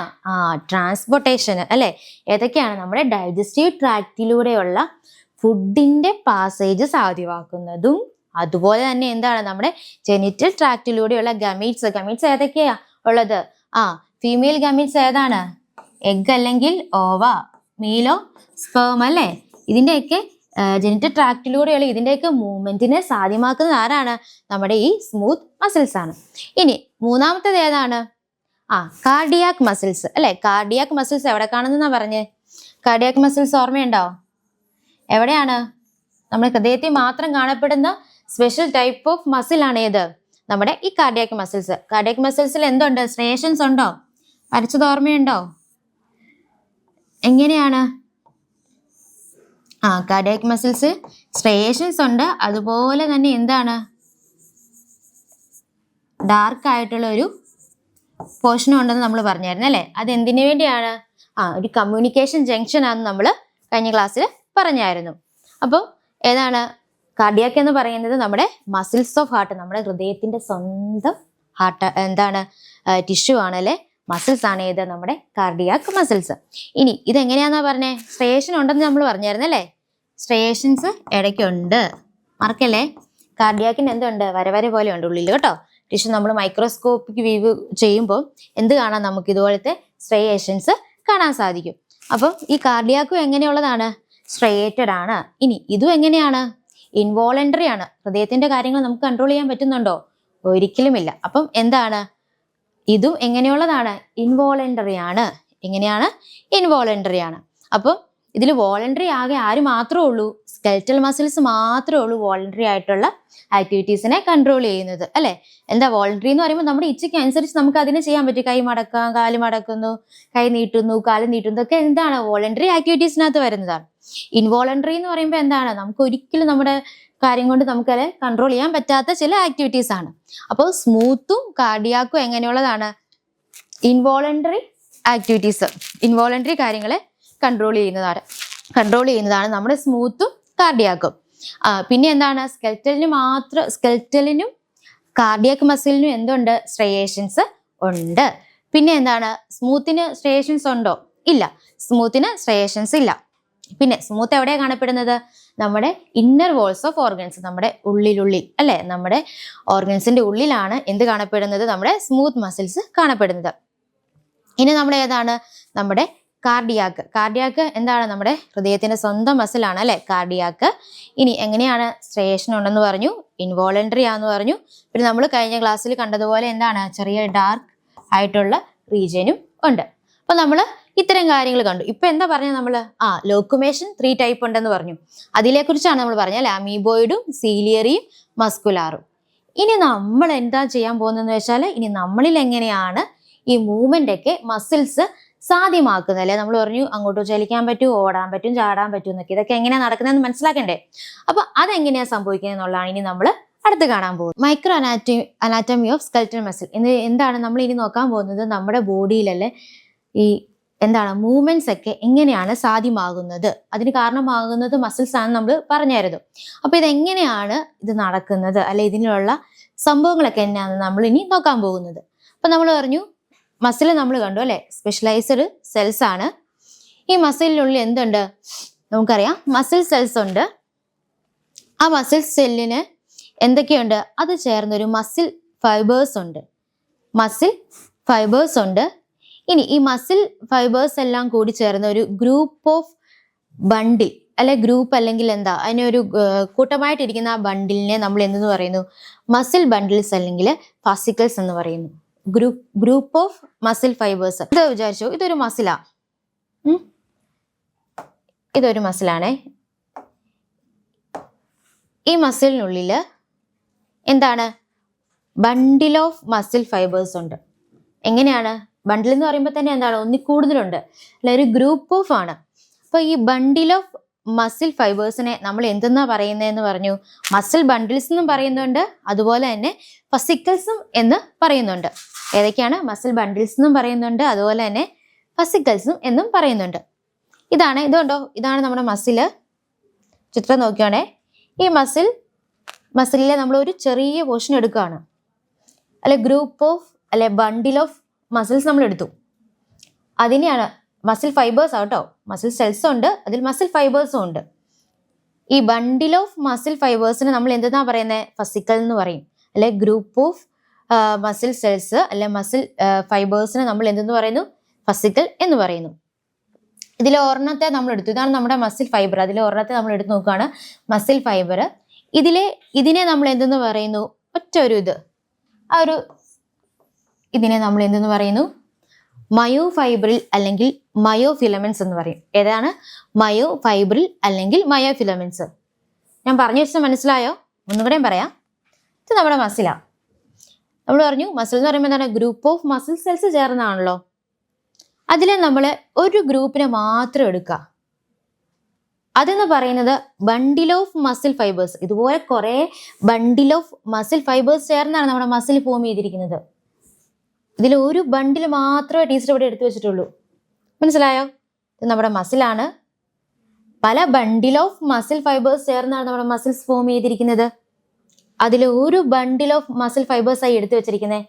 Speaker 1: ട്രാൻസ്പോർട്ടേഷന് അല്ലെ. ഏതൊക്കെയാണ്? നമ്മുടെ ഡൈജസ്റ്റീവ് ട്രാക്റ്റിലൂടെയുള്ള ഫുഡിന്റെ പാസേജ് സാധ്യമാക്കുന്നതും അതുപോലെ തന്നെ എന്താണ്? നമ്മുടെ ജെനിറ്റൽ ട്രാക്റ്റിലൂടെയുള്ള ഗമീറ്റ്സ് ഏതൊക്കെയാ ഉള്ളത്? ഫീമെയിൽ ഗമീറ്റ്സ് ഏതാണ്? എഗ് അല്ലെങ്കിൽ ഓവ, മീലോ സ്പേം അല്ലേ. ഇതിന്റെയൊക്കെ ജെനിറ്റൽ ട്രാക്റ്റിലൂടെയുള്ള ഇതിന്റെയൊക്കെ മൂവ്മെന്റിനെ സാധ്യമാക്കുന്നത് ആരാണ്? നമ്മുടെ ഈ സ്മൂത്ത് മസിൽസ് ആണ്. ഇനി മൂന്നാമത്തേത് ഏതാണ്? കാർഡിയാക് മസിൽസ് അല്ലെ. കാർഡിയാക് മസിൽസ് എവിടെ കാണുന്നെന്നാ പറഞ്ഞേ? കാർഡിയാക് മസിൽസ് ഓർമ്മയുണ്ടോ? എവിടെയാണ്? നമ്മുടെ ഹൃദയത്തിൽ മാത്രം കാണപ്പെടുന്ന സ്പെഷ്യൽ ടൈപ്പ് ഓഫ് മസിൽ ആണ് ഏത്? നമ്മുടെ ഈ കാർഡിയാക് മസിൽസ്. കാർഡിയാക് മസിൽസിൽ എന്തുണ്ട്? സ്ട്രയേഷൻസ് ഉണ്ടോ? വരച്ചത് ഓർമ്മയുണ്ടോ? എങ്ങനെയാണ്? കാർഡിയാക് മസിൽസ് സ്ട്രയേഷൻസ് ഉണ്ട്. അതുപോലെ തന്നെ എന്താണ്? ഡാർക്ക് ആയിട്ടുള്ള ഒരു പോർഷനും ഉണ്ടെന്ന് നമ്മൾ പറഞ്ഞായിരുന്നു അല്ലേ. അത് എന്തിനു വേണ്ടിയാണ്? ഒരു കമ്മ്യൂണിക്കേഷൻ ജംഗ്ഷൻ ആണെന്ന് നമ്മൾ കഴിഞ്ഞ ക്ലാസ്സിൽ പറഞ്ഞായിരുന്നു. അപ്പോൾ ഏതാണ്? കാർഡിയാക് എന്ന് പറയുന്നത് നമ്മുടെ മസിൽസ് ഓഫ് ഹാർട്ട്, നമ്മുടെ ഹൃദയത്തിന്റെ സ്വന്തം ഹാർട്ട് എന്താണ്? ടിഷ്യൂ ആണ് അല്ലെ. മസിൽസ് ആണ് ഏത്? നമ്മുടെ കാർഡിയാക് മസിൽസ്. ഇനി ഇതെങ്ങനെയാന്നാ പറഞ്ഞേ? സ്ട്രയേഷൻ ഉണ്ടെന്ന് നമ്മൾ പറഞ്ഞായിരുന്നു അല്ലേ. സ്ട്രയേഷൻസ് ഇടയ്ക്കുണ്ട്, മറക്കല്ലേ. കാർഡിയാക്കിന് എന്തുണ്ട്? വര പോലെ ഉണ്ട് ഉള്ളിൽ കേട്ടോ. ടിഷ്യൂ നമ്മൾ മൈക്രോസ്കോപ്പിക് വ്യൂ ചെയ്യുമ്പോൾ എന്ത് കാണാം? നമുക്ക് ഇതുപോലത്തെ സ്ട്രയേഷൻസ് കാണാൻ സാധിക്കും. അപ്പം ഈ കാർഡിയാക്കും എങ്ങനെയുള്ളതാണ്? സ്ട്രയേറ്റഡ് ആണ്. ഇനി ഇതും എങ്ങനെയാണ്? ഇൻവോളണ്ടറി ആണ്. ഹൃദയത്തിന്റെ കാര്യങ്ങൾ നമുക്ക് കൺട്രോൾ ചെയ്യാൻ പറ്റുന്നുണ്ടോ? ഒരിക്കലുമില്ല. അപ്പം എന്താണ്? ഇതും എങ്ങനെയുള്ളതാണ്? ഇൻവോളണ്ടറി ആണ്. എങ്ങനെയാണ്? ഇൻവോളണ്ടറി ആണ്. അപ്പം ഇതിൽ വോളണ്ടറി ആകെ ആര് മാത്രമേ ഉള്ളൂ? സ്കെൽറ്റൽ മസിൽസ് മാത്രമേ ഉള്ളൂ വോളണ്ടറി ആയിട്ടുള്ള ആക്ടിവിറ്റീസിനെ കൺട്രോൾ ചെയ്യുന്നത് അല്ലെ. എന്താ വോളണ്ടറി എന്ന് പറയുമ്പോൾ നമ്മുടെ ഇച്ഛയ്ക്ക് അനുസരിച്ച് നമുക്ക് അതിനെ ചെയ്യാൻ പറ്റും. കൈ മടക്കാം, കാല് മടക്കുന്നു, കൈ നീട്ടുന്നു, കാല് നീട്ടുന്നു, ഒക്കെ എന്താണ്? വോളണ്ടറി ആക്ടിവിറ്റീസിനകത്ത് വരുന്നതാണ്. ഇൻവോളണ്ടറി എന്ന് പറയുമ്പോൾ എന്താണ്? നമുക്ക് ഒരിക്കലും നമ്മുടെ കാര്യം കൊണ്ട് നമുക്കത് കൺട്രോൾ ചെയ്യാൻ പറ്റാത്ത ചില ആക്ടിവിറ്റീസ് ആണ്. അപ്പോൾ സ്മൂത്തും കാർഡിയാക്കും എങ്ങനെയുള്ളതാണ്? ഇൻവോളണ്ടറി ആക്ടിവിറ്റീസ്, ഇൻവോളണ്ടറി കാര്യങ്ങളെ കൺട്രോൾ ചെയ്യുന്നതാണ് നമ്മുടെ സ്മൂത്തും കാർഡിയാക്കും. പിന്നെ എന്താണ്? സ്കെൽറ്റലിനും കാർഡിയാക് മസിലിനും എന്തുണ്ട്? സ്ട്രയേഷൻസ് ഉണ്ട്. പിന്നെ എന്താണ്? സ്മൂത്തിന് സ്ട്രയേഷൻസ് ഉണ്ടോ? ഇല്ല, സ്മൂത്തിന് സ്ട്രയേഷൻസ് ഇല്ല. പിന്നെ സ്മൂത്ത് എവിടെയാണ് കാണപ്പെടുന്നത്? നമ്മുടെ ഇന്നർ വോൾസ് ഓഫ് ഓർഗൻസ്, നമ്മുടെ ഉള്ളിൽ അല്ലെ. നമ്മുടെ ഓർഗൻസിന്റെ ഉള്ളിലാണ് എന്ത് കാണപ്പെടുന്നത്? നമ്മുടെ സ്മൂത്ത് മസിൽസ് കാണപ്പെടുന്നത്. ഇനി നമ്മുടെ ഏതാണ്? നമ്മുടെ കാർഡിയാക്ക് എന്താണ്? നമ്മുടെ ഹൃദയത്തിന്റെ സ്വന്തം മസിലാണ് അല്ലെ കാർഡിയാക്ക്. ഇനി എങ്ങനെയാണ്? സ്ട്രയേഷൻ ഉണ്ടെന്ന് പറഞ്ഞു, ഇൻവോളണ്ടറി ആന്ന് പറഞ്ഞു. പിന്നെ നമ്മൾ കഴിഞ്ഞ ക്ലാസ്സിൽ കണ്ടതുപോലെ എന്താണ്? ചെറിയ ഡാർക്ക് ആയിട്ടുള്ള റീജിയനും ഉണ്ട്. അപ്പൊ നമ്മൾ ഇത്തരം കാര്യങ്ങൾ കണ്ടു. ഇപ്പൊ എന്താ പറഞ്ഞത് നമ്മള്? ലോക്കുമേഷൻ 3 ടൈപ്പ് ഉണ്ടെന്ന് പറഞ്ഞു. അതിലെ കുറിച്ചാണ് നമ്മൾ പറഞ്ഞത് അല്ലെ. അമീബോയിഡും സീലിയറിയും മസ്കുലാറും. ഇനി നമ്മൾ എന്താ ചെയ്യാൻ പോകുന്നതെന്ന് വെച്ചാൽ, ഇനി നമ്മളിൽ എങ്ങനെയാണ് ഈ മൂവ്മെന്റ് ഒക്കെ മസിൽസ് സാധ്യമാക്കുന്നത് അല്ലെ. നമ്മൾ പറഞ്ഞു അങ്ങോട്ട് ചലിക്കാൻ പറ്റും, ഓടാൻ പറ്റും, ചാടാൻ പറ്റും എന്നൊക്കെ. ഇതൊക്കെ എങ്ങനെയാ നടക്കുന്നതെന്ന് മനസ്സിലാക്കണ്ടേ? അപ്പൊ അതെങ്ങനെയാ സംഭവിക്കുന്നത് എന്നുള്ളതാണ് ഇനി നമ്മൾ അടുത്ത് കാണാൻ പോകുന്നത്. Micro anatomy of skeletal muscle എന്താണ് നമ്മൾ ഇനി നോക്കാൻ പോകുന്നത്? നമ്മുടെ ബോഡിയിലല്ലേ ഈ എന്താണ് മൂവ്മെന്റ്സ് ഒക്കെ എങ്ങനെയാണ് സാധ്യമാകുന്നത്, അതിന് കാരണമാകുന്നത് മസിൽസ് ആണെന്ന് നമ്മൾ പറഞ്ഞായിരുന്നു. അപ്പൊ ഇതെങ്ങനെയാണ് ഇത് നടക്കുന്നത് അല്ലെ, ഇതിനുള്ള സംഭവങ്ങളൊക്കെ എന്നാണ് നമ്മൾ ഇനി നോക്കാൻ പോകുന്നത്. അപ്പൊ നമ്മൾ പറഞ്ഞു മസിൽ നമ്മൾ കണ്ടു അല്ലെ, സ്പെഷ്യലൈസ്ഡ് സെൽസ് ആണ്. ഈ മസിലിനുള്ളിൽ എന്തുണ്ട്? നമുക്കറിയാം മസിൽ സെൽസ് ഉണ്ട്. ആ മസിൽ സെല്ലിന് എന്തൊക്കെയുണ്ട്? അത് ചേർന്നൊരു മസിൽ ഫൈബേഴ്സ് ഉണ്ട്. മസിൽ ഫൈബേഴ്സ് ഉണ്ട്. ഇനി ഈ മസിൽ ഫൈബേഴ്സ് എല്ലാം കൂടി ചേർന്ന ഒരു ഗ്രൂപ്പ് ഓഫ് ബണ്ടിൽ അല്ലെ ഗ്രൂപ്പ് അല്ലെങ്കിൽ എന്താ അതിനെ ഒരു കൂട്ടമായിട്ടിരിക്കുന്ന ആ ബണ്ടിലിനെ നമ്മൾ എന്തെന്ന് പറയുന്നു? മസിൽ ബണ്ടിൽസ് അല്ലെങ്കിൽ ഫാസിക്കിൾസ് എന്ന് പറയുന്നു. Group of muscle fibres. ഇത് വിചാരിച്ചു ഇതൊരു മസിലാ, ഇതൊരു മസിലാണേ. ഈ മസിലിനുള്ളിൽ എന്താണ്? ബണ്ടിൽ ഓഫ് മസിൽ ഫൈബേഴ്സ് ഉണ്ട്. എങ്ങനെയാണ്? ബണ്ടിൽ എന്ന് പറയുമ്പോൾ തന്നെ എന്താണ്? ഒന്നിൽ കൂടുതലുണ്ട് അല്ലെ, ഒരു ഗ്രൂപ്പ് ഓഫ് ആണ്. അപ്പൊ ഈ ബണ്ടിൽ ഓഫ് മസിൽ ഫൈബേഴ്സിനെ നമ്മൾ എന്തെന്നാ പറയുന്നതെന്ന് പറഞ്ഞു? മസിൽ ബണ്ടിൽസ് എന്നും പറയുന്നുണ്ട്, അതുപോലെ തന്നെ ഫസിക്കിൾസും എന്ന് പറയുന്നുണ്ട്. ഏതൊക്കെയാണ്? മസിൽ ബണ്ടിൽസ് എന്നും പറയുന്നുണ്ട്, അതുപോലെ തന്നെ ഫസിക്കിൾസും എന്നും പറയുന്നുണ്ട്. ഇതുണ്ടോ? ഇതാണ് നമ്മുടെ മസില്. ചിത്രം നോക്കിയാണേ. ഈ മസിലിലെ നമ്മൾ ഒരു ചെറിയ പോർഷൻ എടുക്കുകയാണ്, അല്ലെ ഗ്രൂപ്പ് ഓഫ് അല്ലെ ബണ്ടിൽ ഓഫ് മസിൽസ് നമ്മൾ എടുത്തു. അതിനെയാണ് മസിൽ ഫൈബേഴ്സ് ആട്ടോ. മസിൽ സെൽസ് ഉണ്ട്, അതിൽ മസിൽ ഫൈബേഴ്സും ഉണ്ട്. ഈ ബണ്ടിൽ ഓഫ് മസിൽ ഫൈബേഴ്സിന് നമ്മൾ എന്തെന്നാ പറയുന്നത്? ഫസിക്കൽ എന്ന് പറയും. അല്ലെ ഗ്രൂപ്പ് ഓഫ് മസിൽ സെൽസ് അല്ലെ മസിൽ ഫൈബേഴ്സിന് നമ്മൾ എന്തെന്ന് പറയുന്നു? ഫസിക്കൽ എന്ന് പറയുന്നു. ഇതിൽ ഒരെണ്ണത്തെ നമ്മൾ എടുത്തു. ഇതാണ് നമ്മുടെ മസിൽ ഫൈബർ. അതിൽ ഒരെണ്ണത്തെ നമ്മൾ എടുത്ത് നോക്കുകയാണ്, മസിൽ ഫൈബർ. ഇതിനെ നമ്മൾ എന്തെന്ന് പറയുന്നു? ഒറ്റ ഒരു ഇതിനെ നമ്മൾ എന്തെന്ന് പറയുന്നു? മയോ ഫൈബ്രിൽ അല്ലെങ്കിൽ മയോ ഫിലമെന്റ്സ് എന്ന് പറയും. ഏതാണ്? മയോ ഫൈബ്രിൽ അല്ലെങ്കിൽ മയോ ഫിലമെന്റ്സ്. ഞാൻ പറഞ്ഞു വെച്ചാൽ മനസ്സിലായോ? ഒന്നുകൂടെയും പറയാം. ഇത് നമ്മുടെ മസിലാണ്. നമ്മൾ പറഞ്ഞു മസിൽ എന്ന് പറയുമ്പോൾ എന്താണ്? ഗ്രൂപ്പ് ഓഫ് മസിൽ സെൽസ് ചേർന്നാണല്ലോ. അതിൽ നമ്മൾ ഒരു ഗ്രൂപ്പിനെ മാത്രം എടുക്കുക. അതെന്ന് പറയുന്നത് ബണ്ടിൽ ഓഫ് മസിൽ ഫൈബേഴ്സ്. ഇതുപോലെ കുറെ ബണ്ടിൽ ഓഫ് മസിൽ ഫൈബേഴ്സ് ചേർന്നാണ് നമ്മുടെ മസിൽ ഫോം ചെയ്തിരിക്കുന്നത്. ഇതിൽ ഒരു ബണ്ടിൽ മാത്രമേ ടീച്ചർ ഇവിടെ എടുത്തു വെച്ചിട്ടുള്ളൂ. മനസ്സിലായോ? ഇത് നമ്മുടെ മസിലാണ്. പല ബണ്ടിൽ ഓഫ് മസിൽ ഫൈബേഴ്സ് ചേർന്നാണ് നമ്മുടെ മസിൽസ് ഫോം ചെയ്തിരിക്കുന്നത്. അതിൽ ഒരു ബണ്ടിൽ ഓഫ് മസിൽ ഫൈബേഴ്സ് ആയി എടുത്തു വെച്ചിരിക്കുന്നത്.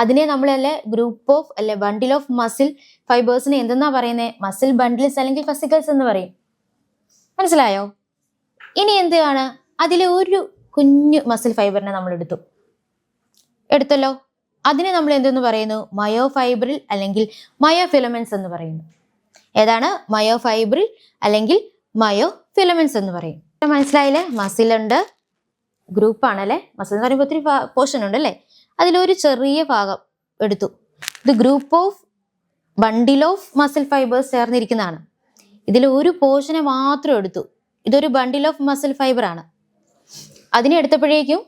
Speaker 1: അതിനെ നമ്മളല്ലേ ഗ്രൂപ്പ് ഓഫ് അല്ലെ ബണ്ടിൽ ഓഫ് മസിൽ ഫൈബേഴ്സിനെ എന്തെന്നാ പറയുന്നത്? മസിൽ ബണ്ടിൽസ് അല്ലെങ്കിൽ ഫസിക്കൽസ് എന്ന് പറയും. മനസ്സിലായോ? ഇനി എന്താണ്? അതിലെ ഒരു കുഞ്ഞു മസിൽ ഫൈബറിനെ നമ്മൾ എടുത്തല്ലോ. അതിനെ നമ്മൾ എന്തെന്ന് പറയുന്നു? മയോ ഫൈബ്രിൽ അല്ലെങ്കിൽ മയോ ഫിലമെന്റ്സ് എന്ന് പറയുന്നു. ഏതാണ്? മയോ ഫൈബ്രിൽ അല്ലെങ്കിൽ മയോ ഫിലമെന്റ്സ് എന്ന് പറയും. മനസ്സിലായില്ലേ? മസിലുണ്ട്, ഗ്രൂപ്പാണല്ലേ. മസിൽ എന്ന് പറയുമ്പോൾ ഒത്തിരി പോർഷൻ ഉണ്ട് അല്ലേ. അതിലൊരു ചെറിയ ഭാഗം എടുത്തു. ഇത് group of bundle of muscle fibres ചേർന്നിരിക്കുന്നതാണ്. ഇതിൽ ഒരു പോർഷനെ മാത്രം എടുത്തു. ഇതൊരു ബണ്ടിൽ ഓഫ് മസിൽ ഫൈബർ ആണ്. അതിനെ എടുത്തപ്പോഴേക്കും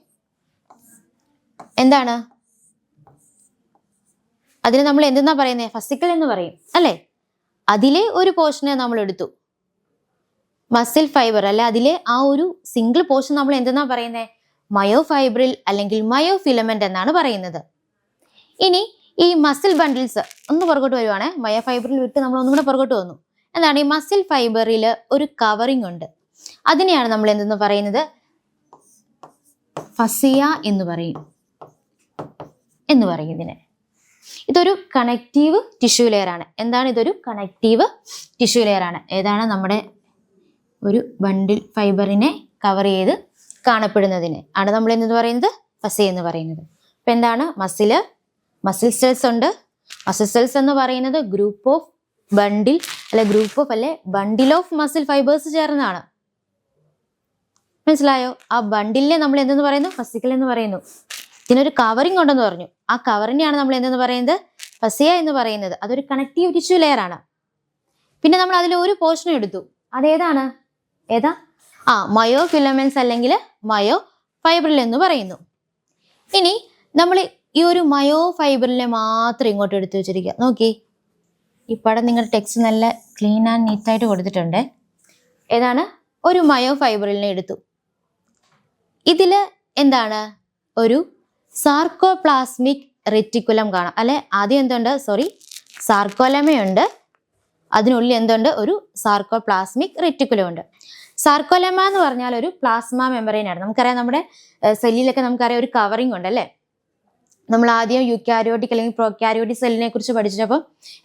Speaker 1: എന്താണ്? അതിന് നമ്മൾ എന്തെന്നാ പറയുന്നത്? ഫസിക്കൽ എന്ന് പറയും അല്ലേ. അതിലെ ഒരു പോർഷനെ നമ്മൾ എടുത്തു, മസിൽ ഫൈബർ അല്ലെ. അതിലെ ആ ഒരു സിംഗിൾ പോർഷൻ നമ്മൾ എന്തെന്നാ പറയുന്നത്? മയോ ഫൈബ്രിൽ അല്ലെങ്കിൽ മയോ ഫിലമെന്റ് എന്നാണ് പറയുന്നത്. ഇനി ഈ മസിൽ ബണ്ടിൽസ് ഒന്ന് പുറകോട്ട് വരുവാണ്. മയോ ഫൈബറിൽ വിട്ട് നമ്മൾ ഒന്നും കൂടെ പുറകോട്ട് വന്നു. എന്താണ്? ഈ മസിൽ ഫൈബറിൽ ഒരു കവറിങ് ഉണ്ട്. അതിനെയാണ് നമ്മൾ എന്തെന്ന് പറയുന്നത്? ഫസിയ എന്ന് പറയും ഇതിനെ. ഇതൊരു കണക്റ്റീവ് ടിഷ്യൂ ലെയർ ആണ്. എന്താണ്? ഇതൊരു കണക്റ്റീവ് ടിഷ്യൂ ലെയർ ആണ്. ഏതാണ്? നമ്മുടെ ഒരു ബണ്ടിൽ ഫൈബറിനെ കവർ ചെയ്ത് കാണപ്പെടുന്നതിന് ആണ് നമ്മൾ എന്തെന്ന് പറയുന്നത്? ഫസിയ എന്ന് പറയുന്നത്. അപ്പൊ എന്താണ്? മസിൽ സെൽസ് ഉണ്ട്. മസിൽ സെൽസ് എന്ന് പറയുന്നത് ഗ്രൂപ്പ് ഓഫ് ബണ്ടിൽ അല്ലെ ഗ്രൂപ്പ് ഓഫ് അല്ലെ ബണ്ടിൽ ഓഫ് മസിൽ ഫൈബേഴ്സ് ചേർന്നതാണ്. മനസ്സിലായോ? ആ ബണ്ടിലിനെ നമ്മൾ എന്തെന്ന് പറയുന്നു? ഫസിക്കൽ എന്ന് പറയുന്നു. ഇതിനൊരു കവറിങ് ഉണ്ടെന്ന് പറഞ്ഞു. ആ കവറിനെയാണ് നമ്മൾ എന്തെന്ന് പറയുന്നത്? ഫസിയ എന്ന് പറയുന്നത്. അതൊരു കണക്റ്റീവ് ടിഷ്യൂ ലെയർ ആണ്. പിന്നെ നമ്മൾ അതിൽ ഒരു പോർഷൻ എടുത്തു. അതേതാണ്? ഏതാ? മയോ ഫിലമെന്റ്സ് അല്ലെങ്കിൽ മയോ ഫൈബ്രിൽ എന്ന് പറയുന്നു. ഇനി നമ്മൾ ഈ ഒരു മയോ ഫൈബ്രിലിനെ മാത്രം ഇങ്ങോട്ട് എടുത്തു വെച്ചിരിക്കുക. നോക്കി, ഈ പടം നിങ്ങളുടെ ടെക്സ്റ്റ് നല്ല ക്ലീൻ ആൻഡ് നീറ്റായിട്ട് കൊടുത്തിട്ടുണ്ട്. ഏതാണ്? ഒരു മയോ ഫൈബ്രിലിനെ എടുത്തു. ഇതിൽ എന്താണ്? ഒരു സാർക്കോപ്ലാസ്മിക് റെറ്റിക്കുലം കാണാം അല്ലെ. ആദ്യം എന്തുണ്ട്? സാർക്കോലമയുണ്ട്. അതിനുള്ളിൽ എന്തുണ്ട്? ഒരു സാർക്കോപ്ലാസ്മിക് റെറ്റിക്കുലം ഉണ്ട്. സാർക്കോലമ എന്ന് പറഞ്ഞാൽ ഒരു പ്ലാസ്മ മെമ്പറൈൻ ആണ്. നമുക്കറിയാം നമ്മുടെ സെല്ലിലൊക്കെ നമുക്കറിയാം ഒരു കവറിങ് ഉണ്ട് അല്ലേ. നമ്മൾ ആദ്യം യൂക്യാരിയോട്ടിക് അല്ലെങ്കിൽ പ്രോക്യാരിയോട്ടിക് സെല്ലിനെ കുറിച്ച് പഠിച്ചപ്പോൾ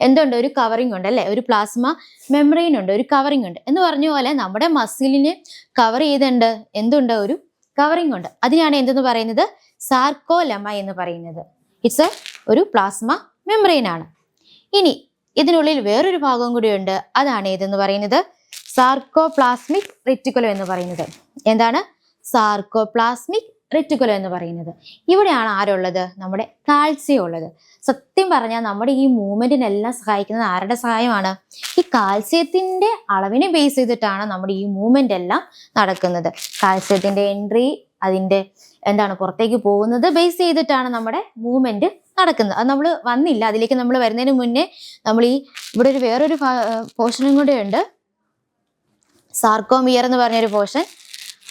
Speaker 1: എന്തുണ്ട്? ഒരു കവറിങ് ഉണ്ട് അല്ലേ. ഒരു പ്ലാസ്മ മെമ്പറൈൻ ഉണ്ട്, ഒരു കവറിങ് ഉണ്ട് എന്ന് പറഞ്ഞ പോലെ നമ്മുടെ മസിലിനെ കവർ ചെയ്തുണ്ട് എന്തുണ്ട്? ഒരു കവറിംഗ് ഉണ്ട്. അതിനാണ് എന്തെന്ന് പറയുന്നത്? സാർക്കോലെമ എന്ന് പറയുന്നത്. ഇറ്റ്സ് ഒരു പ്ലാസ്മ മെംബ്രെയിൻ ആണ്. ഇനി ഇതിനുള്ളിൽ വേറൊരു ഭാഗവും കൂടിയുണ്ട്. അതാണ് ഏതെന്ന് പറയുന്നത്? സാർക്കോപ്ലാസ്മിക് റെറ്റിക്കുലം എന്ന് പറയുന്നത്. എന്താണ് സാർക്കോപ്ലാസ്മിക് റെറ്റിക്കുലം എന്ന് പറയുന്നത്? ഇവിടെയാണ് ആരുള്ളത്? നമ്മുടെ കാൽസ്യം ഉള്ളത്. സത്യം പറഞ്ഞാൽ നമ്മുടെ ഈ മൂവ്മെന്റിനെല്ലാം സഹായിക്കുന്നത് ആരുടെ സഹായമാണ്? ഈ കാൽസ്യത്തിന്റെ അളവിനെ ബേസ് ചെയ്തിട്ടാണ് നമ്മുടെ ഈ മൂവ്മെന്റ് എല്ലാം നടക്കുന്നത്. കാൽസ്യത്തിന്റെ എൻട്രി, അതിന്റെ പുറത്തേക്ക് പോകുന്നത് ബേസ് ചെയ്തിട്ടാണ് നമ്മുടെ മൂവ്മെന്റ് നടക്കുന്നത്. അത് നമ്മൾ വന്നില്ല, അതിലേക്ക് നമ്മൾ വരുന്നതിന് മുന്നേ നമ്മൾ ഇവിടെ ഒരു വേറൊരു പോർഷനും കൂടെ ഉണ്ട്, സാർക്കോമിയർ എന്ന് പറഞ്ഞൊരു പോർഷൻ.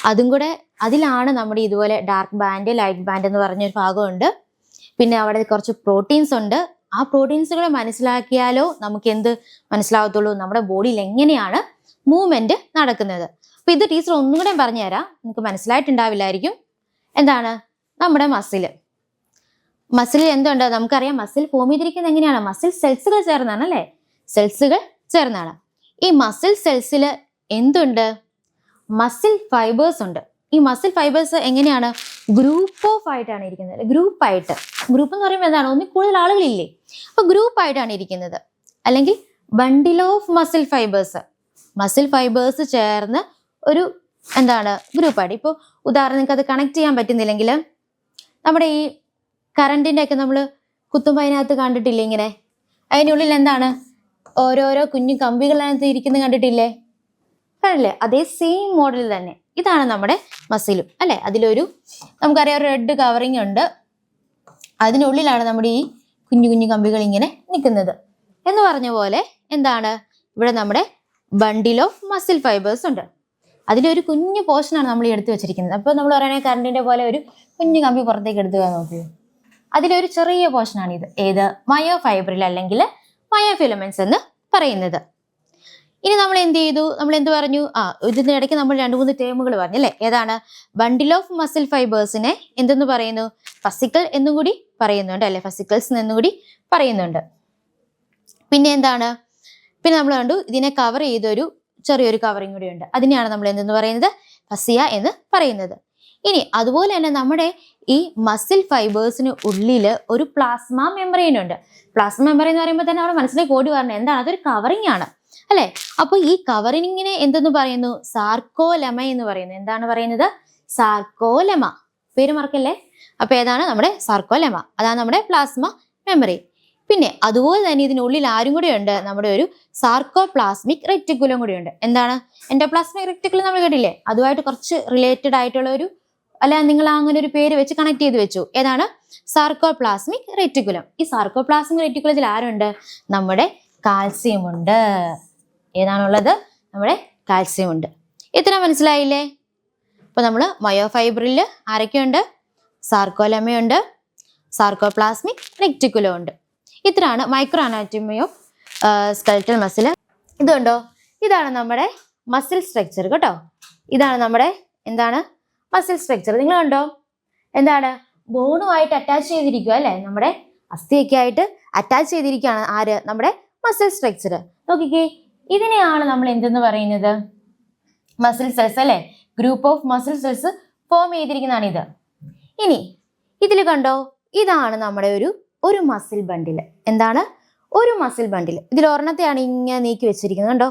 Speaker 1: അതും കൂടെ അതിലാണ് നമ്മുടെ ഇതുപോലെ ഡാർക്ക് ബാൻഡ്, ലൈറ്റ് ബാൻഡ് എന്ന് പറഞ്ഞൊരു ഭാഗമുണ്ട്. പിന്നെ അവിടെ കുറച്ച് പ്രോട്ടീൻസ് ഉണ്ട്. ആ പ്രോട്ടീൻസുകളെ മനസ്സിലാക്കിയാലോ നമുക്ക് എന്ത് മനസ്സിലാവത്തുള്ളൂ? നമ്മുടെ ബോഡിയിൽ എങ്ങനെയാണ് മൂവ്മെന്റ് നടക്കുന്നത്. അപ്പൊ ഇത് ടീച്ചർ ഒന്നും കൂടെ പറഞ്ഞുതരാം, നിങ്ങൾക്ക് മനസ്സിലായിട്ടുണ്ടാവില്ലായിരിക്കും. എന്താണ് നമ്മുടെ മസിലിൽ എന്തുണ്ട്? നമുക്കറിയാം മസിൽ ഫോം ചെയ്തിരിക്കുന്നത് എങ്ങനെയാണ്? മസിൽ സെൽസുകൾ ചേർന്നാണ് അല്ലേ? സെൽസുകൾ ചേർന്നാണ്. ഈ മസിൽ സെൽസിൽ എന്തുണ്ട്? മസിൽ ഫൈബേഴ്സ് ഉണ്ട്. ഈ മസിൽ ഫൈബേഴ്സ് എങ്ങനെയാണ്? ഗ്രൂപ്പ് ഓഫ് ആയിട്ടാണ് ഇരിക്കുന്നത്. ഗ്രൂപ്പായിട്ട്. ഗ്രൂപ്പ് എന്ന് പറയുമ്പോൾ എന്താണ്? ഒന്നിൽ കൂടുതൽ ആളുകളില്ലേ? അപ്പൊ ഗ്രൂപ്പായിട്ടാണ് ഇരിക്കുന്നത്. അല്ലെങ്കിൽ ബണ്ടിൽ of muscle fibres. Muscle fibres ചേർന്ന് ഒരു ഗ്രൂപ്പായിട്ട്. ഇപ്പോൾ ഉദാഹരണം നിങ്ങൾക്ക് അത് കണക്ട് ചെയ്യാൻ പറ്റുന്നില്ലെങ്കിൽ നമ്മുടെ ഈ കറണ്ടിന്റെ ഒക്കെ നമ്മൾ കുത്തുമ്പോൾ അതിനകത്ത് കണ്ടിട്ടില്ലേ ഇങ്ങനെ? അതിനുള്ളിൽ എന്താണ്? ഓരോരോ കുഞ്ഞു കമ്പികളതിനകത്ത് ഇരിക്കുന്നത് കണ്ടിട്ടില്ലേ? കണ്ടില്ലേ? അതേ സെയിം മോഡൽ തന്നെ. ഇതാണ് നമ്മുടെ മസിലും അല്ലെ? അതിലൊരു നമുക്കറിയാം ഒരു റെഡ് കവറിങ് ഉണ്ട്. അതിനുള്ളിലാണ് നമ്മുടെ ഈ കുഞ്ഞു കുഞ്ഞു കമ്പികൾ ഇങ്ങനെ നിൽക്കുന്നത്. എന്ന് പറഞ്ഞ പോലെ ഇവിടെ നമ്മുടെ ബണ്ടിൽ ഓഫ് മസിൽ ഫൈബേഴ്സ് ഉണ്ട്. അതിലൊരു കുഞ്ഞു പോർഷനാണ് നമ്മൾ എടുത്തു വെച്ചിരിക്കുന്നത്. അപ്പോൾ നമ്മൾ പറയുന്നത് കറണ്ടിന്റെ പോലെ ഒരു കുഞ്ഞു കമ്പി പുറത്തേക്ക് എടുത്തുക നോക്കിയോ? അതിലൊരു ചെറിയ പോർഷനാണ് ഇത്. ഏത്? മയോ ഫൈബ്രിൽ അല്ലെങ്കിൽ മയോഫിലമെന്റ്സ് എന്ന് പറയുന്നത്. ഇനി നമ്മൾ എന്ത് ചെയ്തു? നമ്മൾ എന്ത് പറഞ്ഞു? ഇതിന്റെ ഇടയ്ക്ക് നമ്മൾ 2-3 ടേമുകൾ പറഞ്ഞു അല്ലേ? ഏതാണ്? ബണ്ടിൽ ഓഫ് മസിൽ ഫൈബേഴ്സിനെ എന്തെന്ന് പറയുന്നു? ഫസിക്കിൾ എന്നും കൂടി പറയുന്നുണ്ട് അല്ലെ? ഫസിക്കിൾസ് എന്നും കൂടി പറയുന്നുണ്ട്. പിന്നെ പിന്നെ നമ്മൾ കണ്ടു ഇതിനെ കവർ ചെയ്തൊരു ചെറിയൊരു കവറിങ് കൂടി ഉണ്ട്. അതിനെയാണ് നമ്മൾ എന്തെന്ന് പറയുന്നത്? ഫസിയ എന്ന് പറയുന്നത്. ഇനി അതുപോലെ തന്നെ നമ്മുടെ ഈ മസിൽ ഫൈബേഴ്സിന് ഉള്ളിൽ ഒരു പ്ലാസ്മ മെംബ്രെയിൻ ഉണ്ട്. പ്ലാസ്മ മെംബ്രെയിൻ എന്ന് പറയുമ്പോൾ തന്നെ നമ്മുടെ മനസ്സിലേക്ക് ഓടി വരണം എന്താണ്? അതൊരു കവറിങ് ആണ് അല്ലെ? അപ്പൊ ഈ കവറിങ്ങിനെ എന്തെന്ന് പറയുന്നു? സാർക്കോലെമ എന്ന് പറയുന്നു. എന്താണ് പറയുന്നത്? സാർക്കോലെമ. പേര് മറക്കല്ലേ? അപ്പൊ ഏതാണ് നമ്മുടെ സാർക്കോലെമ? അതാണ് നമ്മുടെ പ്ലാസ്മ മെംബ്രെയിൻ. പിന്നെ അതുപോലെ തന്നെ ഇതിനുള്ളിൽ ആരും കൂടെ ഉണ്ട്? നമ്മുടെ ഒരു സാർക്കോപ്ലാസ്മിക് റെറ്റിക്കുലം കൂടി ഉണ്ട്. എന്താണ് എൻഡോപ്ലാസ്മിക് റെറ്റിക്കുലം? നമ്മൾ കേട്ടില്ലേ? അതുമായിട്ട് കുറച്ച് റിലേറ്റഡ് ആയിട്ടുള്ള ഒരു നിങ്ങൾ അങ്ങനെ ഒരു പേര് വെച്ച് കണക്ട് ചെയ്ത് വെച്ചു. ഏതാണ്? Sarcoplasmic reticulum. ഈ സാർക്കോപ്ലാസ്മിക് റെറ്റിക്കുലത്തിൽ ആരുണ്ട്? നമ്മുടെ കാൽസ്യം ഉണ്ട്. ഏതാണുള്ളത്? നമ്മുടെ കാൽസ്യം ഉണ്ട്. ഇത്ര മനസ്സിലായില്ലേ? അപ്പൊ നമ്മൾ മയോഫൈബ്രിൽ ആരൊക്കെയുണ്ട്? സാർക്കോലെമയുണ്ട്, സാർക്കോപ്ലാസ്മിക് റെറ്റിക്കുലം ഉണ്ട്. ഇത്രയാണ് micro anatomy of skeletal muscle. ഇതുണ്ടോ? ഇതാണ് നമ്മുടെ മസിൽ സ്ട്രക്ചർ കേട്ടോ. ഇതാണ് നമ്മുടെ മസിൽ സ്ട്രക്ചർ. നിങ്ങൾ കണ്ടോ? ബോണുമായിട്ട് അറ്റാച്ച് ചെയ്തിരിക്കുക അല്ലെ? നമ്മുടെ അസ്ഥിയൊക്കെ ആയിട്ട് അറ്റാച്ച് ചെയ്തിരിക്കുകയാണ് ആര്? നമ്മുടെ മസിൽ സ്ട്രക്ചർ. നോക്കിക്കേ, ഇതിനെയാണ് നമ്മൾ എന്തെന്ന് പറയുന്നത്? മസിൽ സെൽസ് അല്ലെ? Group of muscle cells form ചെയ്തിരിക്കുന്നതാണ് ഇത്. ഇനി ഇതിൽ കണ്ടോ? ഇതാണ് നമ്മുടെ ഒരു മസിൽ ബണ്ടിൽ. ഒരു മസിൽ ബണ്ടിൽ. ഇതിൽ ഒരെണ്ണത്തെയാണ് ഇങ്ങനെ നീക്കി വെച്ചിരിക്കുന്നത്. കണ്ടോ?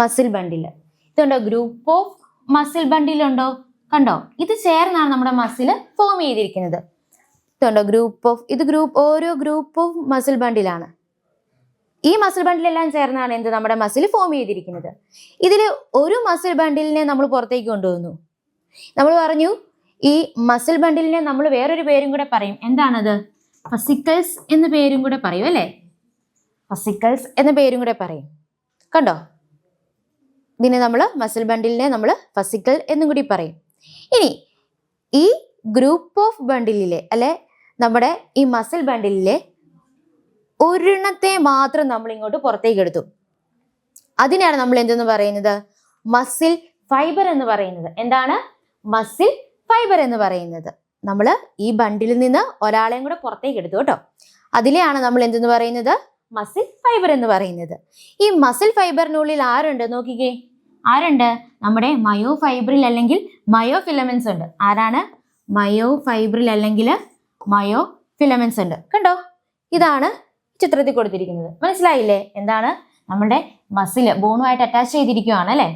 Speaker 1: മസിൽ ബണ്ടിൽ. ഇതുണ്ടോ? ഗ്രൂപ്പ് ഓഫ് മസിൽ ബണ്ടിൽ ഉണ്ടോ? കണ്ടോ? ഇത് ചേർന്നാണ് നമ്മുടെ മസിൽ ഫോം ചെയ്തിരിക്കുന്നത്. ഇതുണ്ടോ? ഓരോ ഗ്രൂപ്പ് ഓഫ് മസിൽ ബണ്ടിലാണ്. ഈ മസിൽ ബണ്ടിലെല്ലാം ചേർന്നാണ് നമ്മുടെ മസിൽ ഫോം ചെയ്തിരിക്കുന്നത്. ഇതിൽ ഒരു മസിൽ ബണ്ടിലിനെ നമ്മൾ പുറത്തേക്ക് കൊണ്ടുവന്നു. നമ്മൾ പറഞ്ഞു ഈ മസിൽ ബണ്ടിലിനെ നമ്മൾ വേറൊരു പേരും കൂടെ പറയും. എന്താണത്? ഫസിക്കിൾസ് എന്ന പേരും കൂടെ പറയും അല്ലേ? ഫസിക്കിൾസ് എന്ന പേരും കൂടെ പറയും. കണ്ടോ? ഇതിനെ മസിൽ ബണ്ടിലിനെ നമ്മൾ ഫസിക്കിൾ എന്നും കൂടി പറയും. ഇനി ഈ ഗ്രൂപ്പ് ഓഫ് ബണ്ടിലിലെ അല്ലെ നമ്മുടെ ഈ മസിൽ ബണ്ടിലിലെ ഒരെണ്ണത്തെ മാത്രം നമ്മൾ ഇങ്ങോട്ട് പുറത്തേക്ക് എടുത്തു. അതിനാണ് നമ്മൾ എന്തെന്ന് പറയുന്നത്? മസിൽ ഫൈബർ എന്ന് പറയുന്നത്. എന്താണ്? മസിൽ ഫൈബർ എന്ന് പറയുന്നത്. നമ്മൾ ഈ ബണ്ടിലിൽ നിന്ന് ഒരാളെയും കൂടെ പുറത്തേക്ക് എടുത്തു കേട്ടോ. അതിലെയാണ് നമ്മൾ എന്തെന്ന് പറയുന്നത്? മസിൽ ഫൈബർ എന്ന് പറയുന്നത്. ഈ മസിൽ ഫൈബറിനുള്ളിൽ ആരുണ്ട്? നോക്കിക്കേ, ആരുണ്ട്? നമ്മുടെ മയോ ഫൈബ്രിൽ അല്ലെങ്കിൽ മയോ ഫിലമെന്റ്സ് ഉണ്ട്. ആരാണ്? മയോ ഫൈബ്രിൽ അല്ലെങ്കിൽ മയോ ഫിലമെന്റ്സ് ഉണ്ട്. കണ്ടോ? ഇതാണ് ചിത്രത്തിൽ കൊടുത്തിരിക്കുന്നത്. മനസ്സിലായില്ലേ? എന്താണ്? നമ്മുടെ മസിൽ ബോണുമായിട്ട് അറ്റാച്ച് ചെയ്തിരിക്കുകയാണ് അല്ലെ.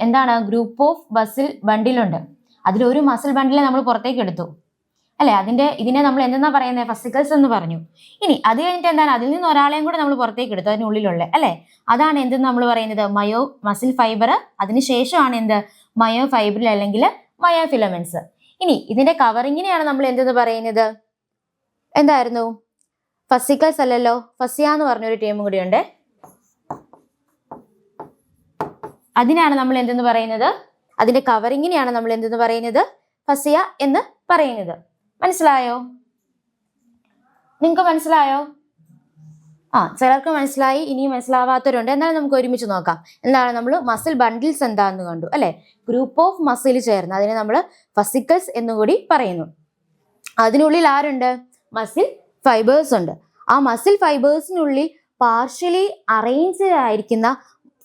Speaker 1: എന്താണ്? ഗ്രൂപ്പ് ഓഫ് മസിൽ ബണ്ടിലുണ്ട്. അതിലൊരു മസിൽ ബണ്ടിലെ നമ്മൾ പുറത്തേക്ക് എടുത്തു അല്ലെ. ഇതിനെ നമ്മൾ എന്തെന്നാ പറയുന്നത്? ഫസിക്കൽസ് എന്ന് പറഞ്ഞു. ഇനി അത് കഴിഞ്ഞിട്ട് എന്താണ്? അതിൽ നിന്ന് ഒരാളെയും കൂടെ നമ്മൾ പുറത്തേക്ക് എടുത്തു, അതിനുള്ളിലുള്ള അല്ലെ. അതാണ് എന്തെന്ന് നമ്മൾ പറയുന്നത്? മയോ മസിൽ ഫൈബർ. അതിനുശേഷമാണ് എന്ത്? മയോ ഫൈബ്രിൽ അല്ലെങ്കിൽ മയോ ഫിലമെന്റ്സ്. ഇനി ഇതിന്റെ കവറിങ്ങിനെയാണ് നമ്മൾ എന്തെന്ന് പറയുന്നത്? എന്തായിരുന്നു? ഫസിക്കൽസ് അല്ലല്ലോ, ഫസിയ എന്ന് പറഞ്ഞൊരു ടീമും കൂടി ഉണ്ട്. അതിനാണ് നമ്മൾ എന്തെന്ന് പറയുന്നത്? അതിന്റെ കവറിങ്ങിനെയാണ് നമ്മൾ എന്തെന്ന് പറയുന്നത്? ഫസിയ എന്ന് പറയുന്നത്. മനസ്സിലായോ? നിങ്ങൾക്ക് മനസ്സിലായോ? ചിലർക്ക് മനസ്സിലായി, ഇനിയും മനസ്സിലാവാത്തവരുണ്ട്. എന്നാലും നമുക്ക് ഒരുമിച്ച് നോക്കാം. എന്താണ്? നമ്മൾ മസിൽ ബണ്ടിൽസ് എന്താന്ന് കണ്ടു അല്ലെ. ഗ്രൂപ്പ് ഓഫ് മസിൽ ചേർന്ന് അതിനെ നമ്മൾ ഫസിക്കൽസ് എന്നുകൂടി പറയുന്നു. അതിനുള്ളിൽ ആരുണ്ട്? മസിൽ ഫൈബേഴ്സ് ഉണ്ട്. ആ മസിൽ ഫൈബേഴ്സിനുള്ളിൽ പാർഷ്യലി അറേഞ്ച്ഡ് ആയിരിക്കുന്ന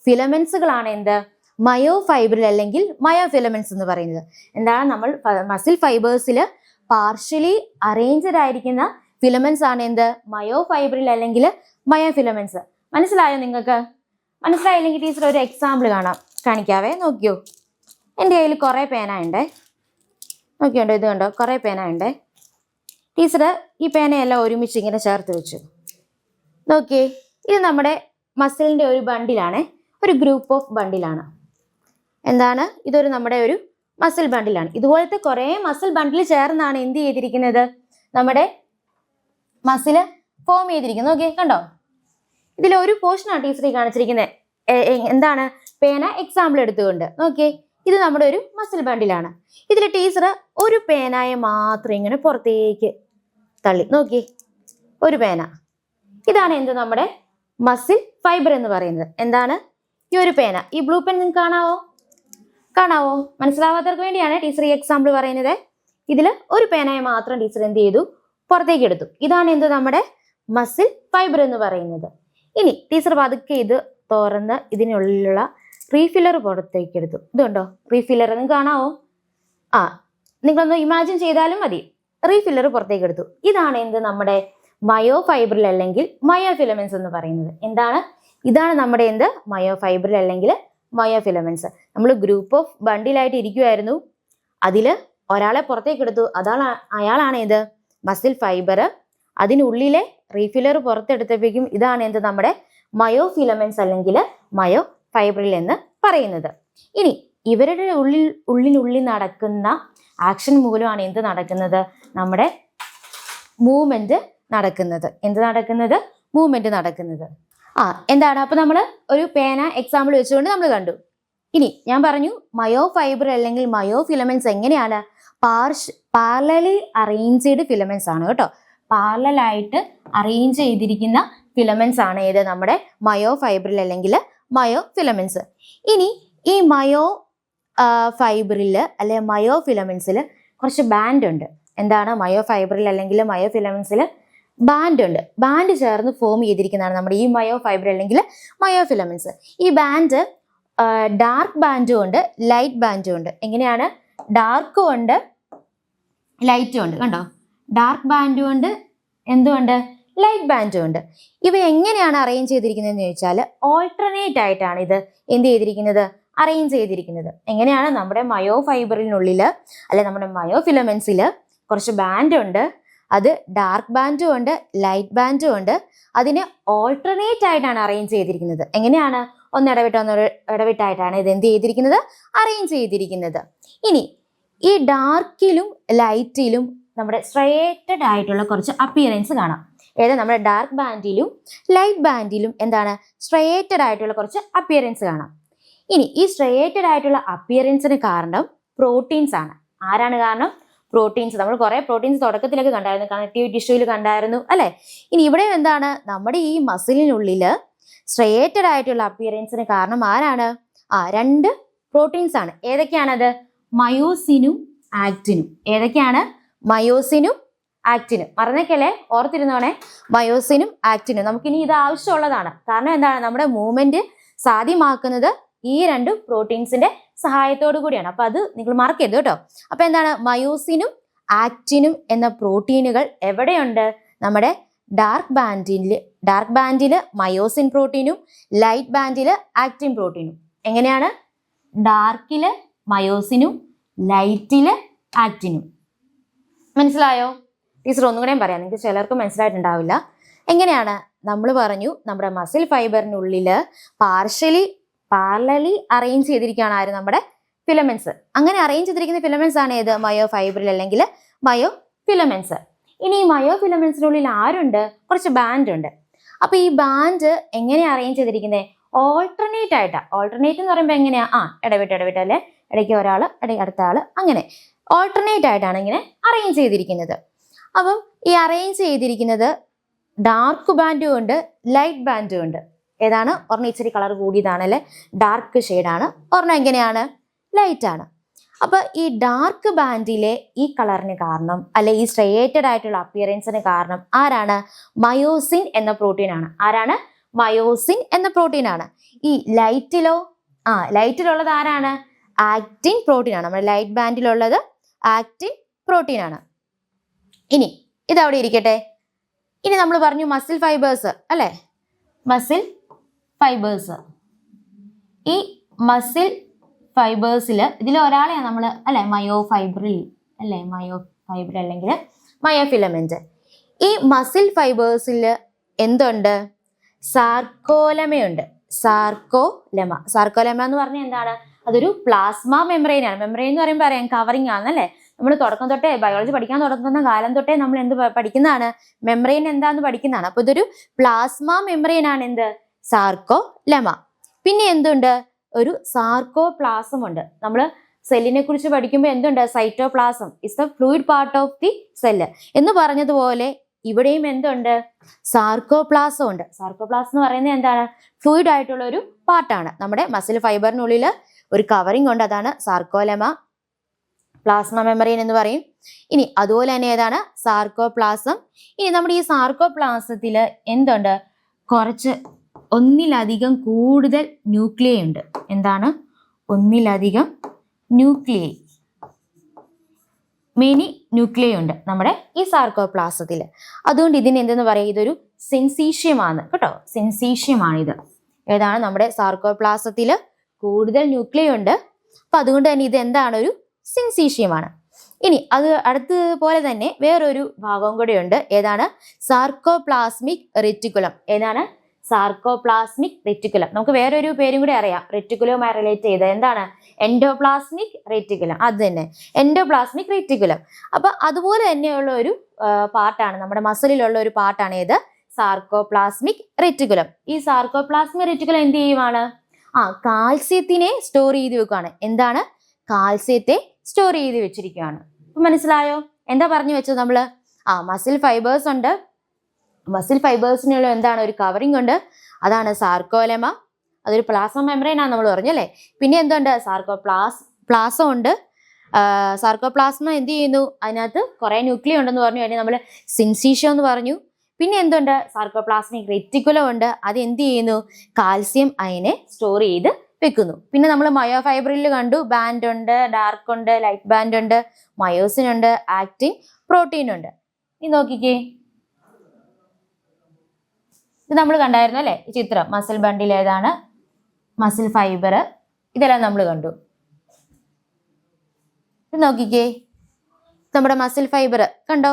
Speaker 1: ഫിലമെന്റ്സുകളാണ് എന്ത്? മയോ ഫൈബ്രിൽ അല്ലെങ്കിൽ മയോ ഫിലമെന്റ്സ് എന്ന് പറയുന്നത്. എന്താണ്? നമ്മൾ മസിൽ ഫൈബേഴ്സിൽ പാർഷ്യലി അറേഞ്ച്ഡ് ആയിരിക്കുന്ന ഫിലമെന്റ്സ് ആണ് എന്ത്? മയോ ഫൈബ്രിൽ അല്ലെങ്കിൽ മയോ ഫിലമെന്റ്സ്. മനസ്സിലായോ നിങ്ങൾക്ക്? മനസ്സിലായില്ലെങ്കിൽ ടീച്ചർ ഒരു എക്സാമ്പിൾ കാണിക്കാവേ. നോക്കിയോ, എൻ്റെ കയ്യിൽ കുറേ പേന ഉണ്ടേ. നോക്കിയുണ്ടോ? ഇത് കണ്ടോ? കുറേ പേന ഉണ്ടേ. ടീച്ചർ ഈ പേനയെല്ലാം ഒരുമിച്ച് ഇങ്ങനെ ചേർത്ത് വെച്ചു. നോക്കിയേ, ഇത് നമ്മുടെ മസിലിന്റെ ഒരു ബണ്ടിലാണ്, ഒരു ഗ്രൂപ്പ് ഓഫ് ബണ്ടിലാണ്. എന്താണ്? ഇതൊരു നമ്മുടെ ഒരു മസിൽ ബണ്ടിലാണ്. ഇതുപോലത്തെ കുറേ മസിൽ ബണ്ടിൽ ചേർന്നാണ് എന്ത് ചെയ്തിരിക്കുന്നത്? നമ്മുടെ മസില് ഫോം ചെയ്തിരിക്കുന്നത്. നോക്കിയേ, കണ്ടോ? ഇതിലൊരു പോർഷനാണ് ടീച്ചർ കാണിച്ചിരിക്കുന്നത്. എന്താണ്? പേന എക്സാമ്പിൾ എടുത്തുകൊണ്ട്. നോക്കിയേ, ഇത് നമ്മുടെ ഒരു മസിൽ ബണ്ടിലാണ്. ഇതിൽ ടീച്ചർ ഒരു പേനയെ മാത്രം ഇങ്ങനെ പുറത്തേക്ക് തള്ളി. നോക്കിയേ, ഒരു പേന. ഇതാണ് എന്ത്? നമ്മുടെ മസിൽ ഫൈബർ എന്ന് പറയുന്നത്. എന്താണ്? ഈ ഒരു പേന, ഈ ബ്ലൂ പെൻ നിങ്ങൾക്ക് കാണാവോ? മനസ്സിലാവാത്തവർക്ക് വേണ്ടിയാണ് ടീച്ചർ ഈ എക്സാമ്പിൾ പറയുന്നത്. ഇതിൽ ഒരു പേനയെ മാത്രം ടീച്ചർ എന്ത് ചെയ്തു? പുറത്തേക്ക് എടുത്തു. ഇതാണ് എന്ത്? നമ്മുടെ മസിൽ ഫൈബർ എന്ന് പറയുന്നത്. ഇനി ടീച്ചർ പതുക്കെ ഇത് തുറന്ന് ഇതിനുള്ളിലുള്ള റീഫില്ലർ പുറത്തേക്ക് എടുത്തു. ഇതുണ്ടോ റീഫില്ലർ? നിങ്ങൾക്ക് കാണാവോ? നിങ്ങളൊന്ന് ഇമാജിൻ ചെയ്താലും മതി. റീഫില്ലർ പുറത്തേക്ക് എടുത്തു. ഇതാണ് എന്ത്? നമ്മുടെ മയോ ഫൈബ്രിൽ അല്ലെങ്കിൽ മയോ ഫിലമെന്റ്സ് എന്ന് പറയുന്നത്. എന്താണ്? ഇതാണ് നമ്മുടെ എന്ത്? മയോ ഫൈബ്രിൽ അല്ലെങ്കിൽ മയോ ഫിലമെന്റ്സ്. നമ്മൾ ഗ്രൂപ്പ് ഓഫ് ബണ്ടിലായിട്ട് ഇരിക്കുമായിരുന്നു. അതിൽ ഒരാളെ പുറത്തേക്ക് എടുത്തു. അയാളാണ് ഇത്? Muscle fibre. അതിനുള്ളിലെ റീഫില്ലർ പുറത്തെടുത്തപ്പോഴേക്കും ഇതാണ് എന്ത്? നമ്മുടെ മയോ ഫിലമെന്റ്സ് അല്ലെങ്കിൽ മയോ ഫൈബ്രിൽ എന്ന് പറയുന്നത്. ഇനി ഇവരുടെ ഉള്ളിനുള്ളിൽ നടക്കുന്ന ആക്ഷൻ മൂലമാണ് എന്ത് നടക്കുന്നത്? നമ്മുടെ മൂവ്മെന്റ് നടക്കുന്നത്. എന്ത് നടക്കുന്നത്? മൂവ്മെന്റ് നടക്കുന്നത്. എന്താണ്? അപ്പൊ നമ്മൾ ഒരു പേന എക്സാമ്പിൾ വെച്ചുകൊണ്ട് നമ്മൾ കണ്ടു. ഇനി ഞാൻ പറഞ്ഞു മയോ ഫൈബർ അല്ലെങ്കിൽ മയോ ഫിലമെന്റ്സ് എങ്ങനെയാണ്? പാരലലി അറേഞ്ച്ഡ് ഫിലമെന്റ്സ് ആണ് കേട്ടോ. പാരലലായിട്ട് അറേഞ്ച് ചെയ്തിരിക്കുന്ന ഫിലമെന്റ്സ് ആണ് ഏത്? നമ്മുടെ മയോ ഫൈബ്രിൽ അല്ലെങ്കിൽ മയോ ഫിലമെന്റ്സ്. ഇനി ഈ മയോ ഫൈബ്രിൽ അല്ലെ മയോ ഫിലമെന്റ്സിൽ കുറച്ച് ബാൻഡ് ഉണ്ട്. എന്താണ്? മയോ ഫൈബ്രിൽ അല്ലെങ്കിൽ മയോ ഫിലമെന്റ്സിൽ ബാൻഡ് ഉണ്ട്. ബാൻഡ് ചേർന്ന് ഫോം ചെയ്തിരിക്കുന്നതാണ് നമ്മുടെ ഈ മയോ ഫൈബർ അല്ലെങ്കിൽ മയോ ഫിലമെന്റ്സ്. ഈ ബാൻഡ് ഡാർക്ക് ബാൻഡും ഉണ്ട്, ലൈറ്റ് ബാൻഡും ഉണ്ട്. എങ്ങനെയാണ്? ഡാർക്കും ഉണ്ട്, ലൈറ്റും ഉണ്ട്. കണ്ടോ? ഡാർക്ക് ബാൻഡും ഉണ്ട്, എന്തുകൊണ്ട്? ലൈറ്റ് ബാൻഡും ഉണ്ട്. ഇവ എങ്ങനെയാണ് അറേഞ്ച് ചെയ്തിരിക്കുന്നതെന്ന് ചോദിച്ചാൽ ഓൾട്ടർനേറ്റ് ആയിട്ടാണ് ഇത് എന്ത് ചെയ്തിരിക്കുന്നത്? അറേഞ്ച് ചെയ്തിരിക്കുന്നത്. എങ്ങനെയാണ്? നമ്മുടെ മയോ ഫൈബറിനുള്ളിൽ അല്ലെ നമ്മുടെ മയോ ഫിലമെന്റ്സിൽ കുറച്ച് ബാൻഡ് ഉണ്ട്. അത് ഡാർക്ക് ബാൻഡും ഉണ്ട്, ലൈറ്റ് ബാൻഡും ഉണ്ട്. അതിന് ഓൾട്ടർനേറ്റ് ആയിട്ടാണ് അറേഞ്ച് ചെയ്തിരിക്കുന്നത്. എങ്ങനെയാണ്? ഇടവിട്ടായിട്ടാണ് ഇത് എന്ത് ചെയ്തിരിക്കുന്നത്? അറേഞ്ച് ചെയ്തിരിക്കുന്നത്. ഇനി ഈ ഡാർക്കിലും ലൈറ്റിലും നമ്മുടെ സ്ട്രേറ്റഡ് ആയിട്ടുള്ള കുറച്ച് അപ്പിയറൻസ് കാണാം. നമ്മുടെ ഡാർക്ക് ബാൻഡിലും ലൈറ്റ് ബാൻഡിലും എന്താണ്? സ്ട്രേറ്റഡ് ആയിട്ടുള്ള കുറച്ച് അപ്പിയറൻസ് കാണാം. ഇനി ഈ സ്ട്രേറ്റഡ് ആയിട്ടുള്ള അപ്പിയറൻസിന് കാരണം പ്രോട്ടീൻസ് ആണ്. ആരാണ് കാരണം? പ്രോട്ടീൻസ്. നമ്മൾ കുറെ പ്രോട്ടീൻസ് തുടക്കത്തിലൊക്കെ കണ്ടായിരുന്നു, കണക്റ്റീവ് ടിഷ്യൂവിൽ കണ്ടായിരുന്നു അല്ലെ. ഇനി ഇവിടെ എന്താണ്? നമ്മുടെ ഈ മസിലിനുള്ളിൽ സ്ട്രേറ്റഡ് ആയിട്ടുള്ള അപ്പിയറൻസിന് കാരണം ആരാണ്? രണ്ട് പ്രോട്ടീൻസ് ആണ്. ഏതൊക്കെയാണത്? മയോസിനും ആക്റ്റിനും. ഏതൊക്കെയാണ്? മയോസിനും ആക്റ്റിനും. മറന്നേക്കല്ലേ, ഓർത്തിരുന്നോണേ. മയോസിനും ആക്റ്റിനും നമുക്കിനി ഇത് ആവശ്യമുള്ളതാണ്. കാരണം എന്താണ്? നമ്മുടെ മൂവ്മെന്റ് സാധ്യമാക്കുന്നത് ഈ രണ്ട് പ്രോട്ടീൻസിന്റെ സഹായത്തോടു കൂടിയാണ്. അപ്പൊ അത് നിങ്ങൾ മാർക്ക് ചെയ്തു കേട്ടോ. അപ്പൊ എന്താണ്, മയോസിനും ആക്റ്റിനും എന്ന പ്രോട്ടീനുകൾ എവിടെയുണ്ട്? നമ്മുടെ ഡാർക്ക് ബാൻഡിൽ മയോസിൻ പ്രോട്ടീനും ലൈറ്റ് ബാൻഡിൽ ആക്റ്റിൻ പ്രോട്ടീനും. എങ്ങനെയാണ്? ഡാർക്കില് മയോസിനും ലൈറ്റില് ആക്റ്റിനും. മനസ്സിലായോ? ടീച്ചർ ഒന്നും കൂടെയും പറയാം, നിങ്ങൾക്ക് ചിലർക്ക് മനസ്സിലായിട്ടുണ്ടാവില്ല. എങ്ങനെയാണ്? നമ്മൾ പറഞ്ഞു നമ്മുടെ മസിൽ ഫൈബറിനുള്ളിൽ പാരലലി അറേഞ്ച് ചെയ്തിരിക്കുകയാണ് ആര്? നമ്മുടെ ഫിലമെന്റ്സ്. അങ്ങനെ അറേഞ്ച് ചെയ്തിരിക്കുന്ന ഫിലമെന്റ്സ് ആണ് ഏത്? മയോ ഫൈബറിൽ അല്ലെങ്കിൽ മയോ ഫിലമെന്റ്സ്. ഇനി ഈ മയോ ഫിലമെന്റ്സിനുള്ളിൽ ആരുണ്ട്? കുറച്ച് ബാൻഡ് ഉണ്ട്. അപ്പൊ ഈ ബാൻഡ് എങ്ങനെയാ അറേഞ്ച് ചെയ്തിരിക്കുന്നത്? ഓൾട്ടർനേറ്റ് ആയിട്ടാ. ഓൾട്ടർനേറ്റ് എന്ന് പറയുമ്പോൾ എങ്ങനെയാ? ഇടവിട്ട് അല്ലെ, ഇടയ്ക്ക് ഒരാൾ, ഇടയ്ക്ക് അടുത്ത ആള്, അങ്ങനെ ഓൾട്ടർനേറ്റ് ആയിട്ടാണ് ഇങ്ങനെ അറേഞ്ച് ചെയ്തിരിക്കുന്നത്. അപ്പം ഈ അറേഞ്ച് ചെയ്തിരിക്കുന്നത് ഡാർക്ക് ബാൻഡും ഉണ്ട്, ലൈറ്റ് ബാൻഡും ഉണ്ട്. ഏതാണ്? ഒരെണ്ണം ഇച്ചിരി കളർ കൂടിയതാണ് അല്ലെ, ഡാർക്ക് ഷെയ്ഡാണ്. ഒരെണ്ണം എങ്ങനെയാണ്? ലൈറ്റ് ആണ്. അപ്പൊ ഈ ഡാർക്ക് ബാൻഡിലെ ഈ കളറിന് കാരണം, അല്ലെ ഈ സ്ട്രേറ്റഡ് ആയിട്ടുള്ള അപ്പിയറൻസിന് കാരണം ആരാണ്? മയോസിൻ എന്ന പ്രോട്ടീൻ ആണ്. ആരാണ്? മയോസിൻ എന്ന പ്രോട്ടീൻ ആണ്. ഈ ലൈറ്റിലുള്ളത് ആരാണ്? ആക്റ്റിൻ പ്രോട്ടീൻ ആണ്. നമ്മുടെ ലൈറ്റ് ബാൻഡിലുള്ളത് ആക്റ്റിൻ പ്രോട്ടീൻ ആണ്. ഇനി ഇതവിടെ ഇരിക്കട്ടെ. ഇനി നമ്മൾ പറഞ്ഞു മസിൽ ഫൈബേഴ്സ് അല്ലെ, മസിൽ ഫൈബേഴ്സ്. ഈ മസിൽ ഫൈബേഴ്സിൽ ഇതിൽ ഒരാളെയാണ് നമ്മൾ അല്ലെ മയോ ഫൈബറിൽ അല്ലെങ്കിൽ മയോ ഫിലമെന്റ്. ഈ മസിൽ ഫൈബേഴ്സിൽ എന്തുണ്ട്? സാർക്കോലമയുണ്ട്. സാർക്കോലമ എന്ന് പറഞ്ഞാൽ എന്താണ്? അതൊരു പ്ലാസ്മ മെംബ്രെയിൻ ആണ്. മെംബ്രെയിൻ എന്ന് പറയുമ്പോൾ അറിയാം, കവറിങ് ആണല്ലേ. നമ്മൾ തുടക്കം തൊട്ടേ ബയോളജി പഠിക്കാൻ തുടങ്ങുന്ന കാലം തൊട്ടേ നമ്മൾ എന്ത് പഠിക്കുന്നതാണ്? മെംബ്രെയിൻ എന്താന്ന് പഠിക്കുന്നതാണ്. അപ്പൊ ഇതൊരു പ്ലാസ്മ മെംബ്രെയിൻ ആണ്. എന്ത്? സാർക്കോലമ. പിന്നെ എന്തുണ്ട്? ഒരു സാർക്കോപ്ലാസം ഉണ്ട്. നമ്മൾ സെല്ലിനെ കുറിച്ച് പഠിക്കുമ്പോൾ എന്തുണ്ട്? Cytoplasm is the fluid part of the cell എന്ന് പറഞ്ഞതുപോലെ ഇവിടെയും എന്തുണ്ട്? സാർക്കോപ്ലാസം ഉണ്ട്. സാർക്കോപ്ലാസം എന്ന് പറയുന്നത് എന്താണ്? ഫ്ലൂയിഡ് ആയിട്ടുള്ള ഒരു പാർട്ടാണ്. നമ്മുടെ മസിൽ ഫൈബറിനുള്ളിൽ ഒരു കവറിങ് ഉണ്ട്, അതാണ് സാർക്കോലമ. പ്ലാസ്മ മെമ്പറൈൻ എന്ന് പറയും. ഇനി അതുപോലെ തന്നെ ഏതാണ്? സാർക്കോപ്ലാസം. ഇനി നമ്മുടെ ഈ സാർക്കോപ്ലാസത്തിൽ എന്തുണ്ട്? കുറച്ച് ഒന്നിലധികം കൂടുതൽ ന്യൂക്ലിയൈ ഉണ്ട്. എന്താണ്? ഒന്നിലധികം ന്യൂക്ലിയൈ, മെനി ന്യൂക്ലിയൈ ഉണ്ട് നമ്മുടെ ഈ സാർക്കോപ്ലാസത്തിൽ. അതുകൊണ്ട് ഇതിന് എന്തെന്ന് പറയുക? ഇതൊരു സിൻസീഷ്യമാണ് കേട്ടോ. സിൻസീഷ്യമാണിത്. ഏതാണ്? നമ്മുടെ സാർക്കോപ്ലാസത്തിൽ കൂടുതൽ ന്യൂക്ലിയൈ ഉണ്ട്. അപ്പൊ അതുകൊണ്ട് തന്നെ ഇത് എന്താണ്? ഒരു സിൻസീഷ്യമാണ്. ഇനി അത് അടുത്തപോലെ തന്നെ വേറൊരു ഭാഗം കൂടെ ഉണ്ട്. ഏതാണ്? Sarcoplasmic reticulum. ഏതാണ്? Sarcoplasmic reticulum. നമുക്ക് വേറൊരു പേരും കൂടി അറിയാം റെറ്റിക്കുലവുമായി റിലേറ്റ് ചെയ്ത്. എന്താണ്? Endoplasmic reticulum. അത് തന്നെ, എൻഡോപ്ലാസ്മിക് റെറ്റിക്കുലം. അപ്പൊ അതുപോലെ തന്നെയുള്ള ഒരു പാർട്ടാണ്, നമ്മുടെ മസിലിലുള്ള ഒരു പാർട്ടാണ് ഏത്? Sarcoplasmic reticulum. ഈ സാർക്കോപ്ലാസ്മിക് റെറ്റിക്കുലം എന്ത് ചെയ്യുവാണ്? കാൽസ്യത്തിനെ സ്റ്റോർ ചെയ്ത് വെക്കുകയാണ്. എന്താണ്? കാൽസ്യത്തെ സ്റ്റോർ ചെയ്ത് വെച്ചിരിക്കുകയാണ്. ഇപ്പൊ മനസ്സിലായോ? എന്താ പറഞ്ഞു വെച്ചത് നമ്മള്? മസിൽ ഫൈബേഴ്സ് ഉണ്ട്. മസിൽ ഫൈബേഴ്സിനുള്ള എന്താണ്? ഒരു കവറിങ് ഉണ്ട്, അതാണ് സാർക്കോലമ. അതൊരു പ്ലാസ്മ മെംബ്രെയിൻ ആണ് നമ്മൾ പറഞ്ഞല്ലേ. പിന്നെ എന്തുണ്ട്? സാർക്കോപ്ലാസം ഉണ്ട്. സാർക്കോപ്ലാസ്മ എന്ത് ചെയ്യുന്നു? അതിനകത്ത് കുറെ ന്യൂക്ലിയൈ ഉണ്ടെന്ന് പറഞ്ഞു. അതിന് നമ്മൾ സിൻസീഷ്യം എന്ന് പറഞ്ഞു. പിന്നെ എന്തുണ്ട്? സാർക്കോപ്ലാസ്മിക് റെറ്റിക്കുലം ഉണ്ട്. അത് എന്ത് ചെയ്യുന്നു? കാൽസ്യം അയനെ സ്റ്റോർ ചെയ്ത് വെക്കുന്നു. പിന്നെ നമ്മൾ മയോ ഫൈബറിൽ കണ്ടു, ബാൻഡ് ഉണ്ട്, ഡാർക്ക് ഉണ്ട്, ലൈറ്റ് ബാൻഡ് ഉണ്ട്, മയോസിൻ ഉണ്ട്, ആക്റ്റിൻ പ്രോട്ടീൻ ഉണ്ട്. ഇത് നോക്കിക്കേ, ഇത് നമ്മൾ കണ്ടായിരുന്നു അല്ലെ ഈ ചിത്രം. മസിൽ ബണ്ടിൽ ഏതാണ്? Muscle fibre. ഇതെല്ലാം നമ്മൾ കണ്ടു. ഇത് നോക്കിക്കേ, നമ്മുടെ മസിൽ ഫൈബർ കണ്ടോ?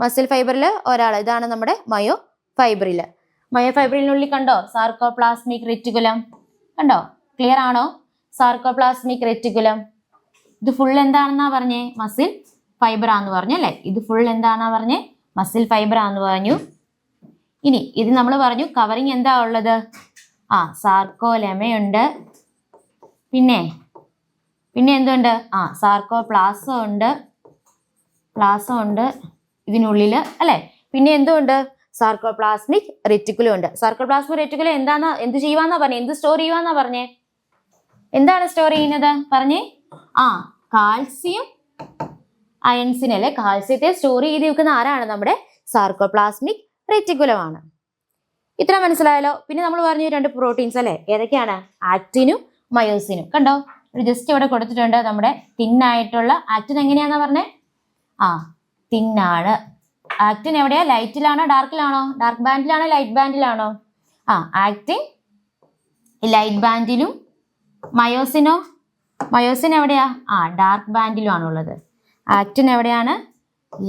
Speaker 1: മസിൽ ഫൈബറിൽ ഒരാൾ, ഇതാണ് നമ്മുടെ മയോ ഫൈബറിനുള്ളിൽ കണ്ടോ? സാർക്കോപ്ലാസ്മിക് റെറ്റിക്കുലം കണ്ടോ? ക്ലിയർ ആണോ? Sarcoplasmic reticulum. ഇത് ഫുൾ എന്താണെന്നാ പറഞ്ഞേ? മസിൽ ഫൈബർ ആണെന്ന് പറഞ്ഞു അല്ലെ. ഇത് ഫുൾ എന്താണെന്നാ പറഞ്ഞേ? മസിൽ ഫൈബർ ആണെന്ന് പറഞ്ഞു. ഇനി ഇത് നമ്മൾ പറഞ്ഞു കവറിങ് എന്താ ഉള്ളത്? സാർക്കോലെമയുണ്ട്. പിന്നെ എന്തുണ്ട്? സാർക്കോപ്ലാസം ഉണ്ട് ഇതിനുള്ളിൽ അല്ലെ. പിന്നെ എന്തുണ്ട്? സാർക്കോപ്ലാസ്മിക് റെറ്റിക്കുലം ഉണ്ട്. സാർക്കോപ്ലാസ്മിക് റെറ്റിക്കുലം എന്ത് ചെയ്യുവാന്നാ പറഞ്ഞേ? എന്ത് സ്റ്റോർ ചെയ്യുവാന്നാ പറഞ്ഞേ? എന്താണ് സ്റ്റോർ ചെയ്യുന്നത് പറഞ്ഞേ? കാൽസ്യം അയൺസിനെ അല്ലെ, കാൽസ്യത്തെ സ്റ്റോർ ചെയ്ത് വെക്കുന്ന ആരാണ്? നമ്മുടെ സാർക്കോപ്ലാസ്മിക് റെറ്റിക്കുലമാണ്. ഇത്ര മനസ്സിലായല്ലോ. പിന്നെ നമ്മൾ പറഞ്ഞു രണ്ട് പ്രോട്ടീൻസ് അല്ലെ, ഏതൊക്കെയാണ്? ആക്റ്റിനും മയോസിനും. കണ്ടോ, ഒരു ജസ്റ്റ് ഇവിടെ കൊടുത്തിട്ടുണ്ട്. നമ്മുടെ തിന്നായിട്ടുള്ള ആക്റ്റിൻ എങ്ങനെയാണെന്ന് പറഞ്ഞേ? തിന്നാണ്. ആക്റ്റിൻ എവിടെയാ? ലൈറ്റിലാണോ ഡാർക്കിലാണോ? ഡാർക്ക് ബാൻഡിലാണോ ലൈറ്റ് ബാൻഡിലാണോ? ആക്റ്റിൻ ലൈറ്റ് ബാൻഡിലും, മയോസിൻ എവിടെയാ? ഡാർക്ക് ബാൻഡിലും ആണുള്ളത്. ആക്റ്റിൻ എവിടെയാണ്?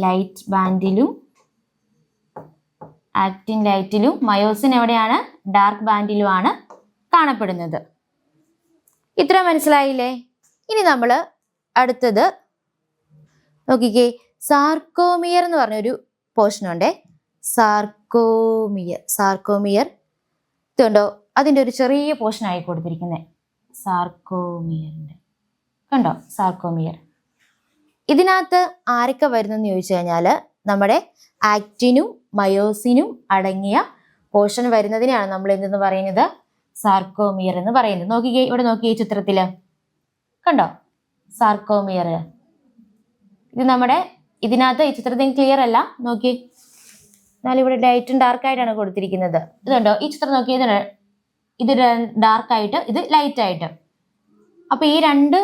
Speaker 1: ലൈറ്റ് ബാൻഡിലും, ആക്റ്റിൻ ലൈറ്റിലും, മയോസിൻ എവിടെയാണ്? ഡാർക്ക് ബാൻഡിലുമാണ് കാണപ്പെടുന്നത്. ഇത്ര മനസ്സിലായില്ലേ? ഇനി നമ്മൾ അടുത്തത് നോക്കിക്കേ, സാർക്കോമിയർ എന്ന് പറഞ്ഞൊരു പോർഷൻ ഉണ്ടേ. സാർക്കോമിയർ ഇതുണ്ടോ? അതിൻ്റെ ഒരു ചെറിയ പോർഷൻ ആയി കൊടുത്തിരിക്കുന്നത് സാർക്കോമിയറിൻ്റെ. കണ്ടോ സാർക്കോമിയർ? ഇതിനകത്ത് ആരൊക്കെ വരുന്നെന്ന് ചോദിച്ചു കഴിഞ്ഞാൽ നമ്മുടെ ആക്റ്റിനും മയോസിനും അടങ്ങിയ പോർഷൻ വരുന്നതിനെയാണ് നമ്മൾ എന്തെന്ന് പറയുന്നത്? സാർക്കോമിയർ എന്ന് പറയുന്നത്. നോക്കിക്കേ, ഇവിടെ നോക്കിയേ ചിത്രത്തില് കണ്ടോ സാർക്കോമിയർ. ഇത് നമ്മുടെ ഇതിനകത്ത് ഈ ചിത്രത്തിൽ ക്ലിയർ അല്ല, നോക്കി. എന്നാലും ഇവിടെ ലൈറ്റും ഡാർക്കായിട്ടാണ് കൊടുത്തിരിക്കുന്നത്. ഇതുണ്ടോ ഈ ചിത്രം നോക്കിയത്? ഇത് ഡാർക്കായിട്ട്, ഇത് ലൈറ്റ് ആയിട്ട്. അപ്പൊ ഈ രണ്ട്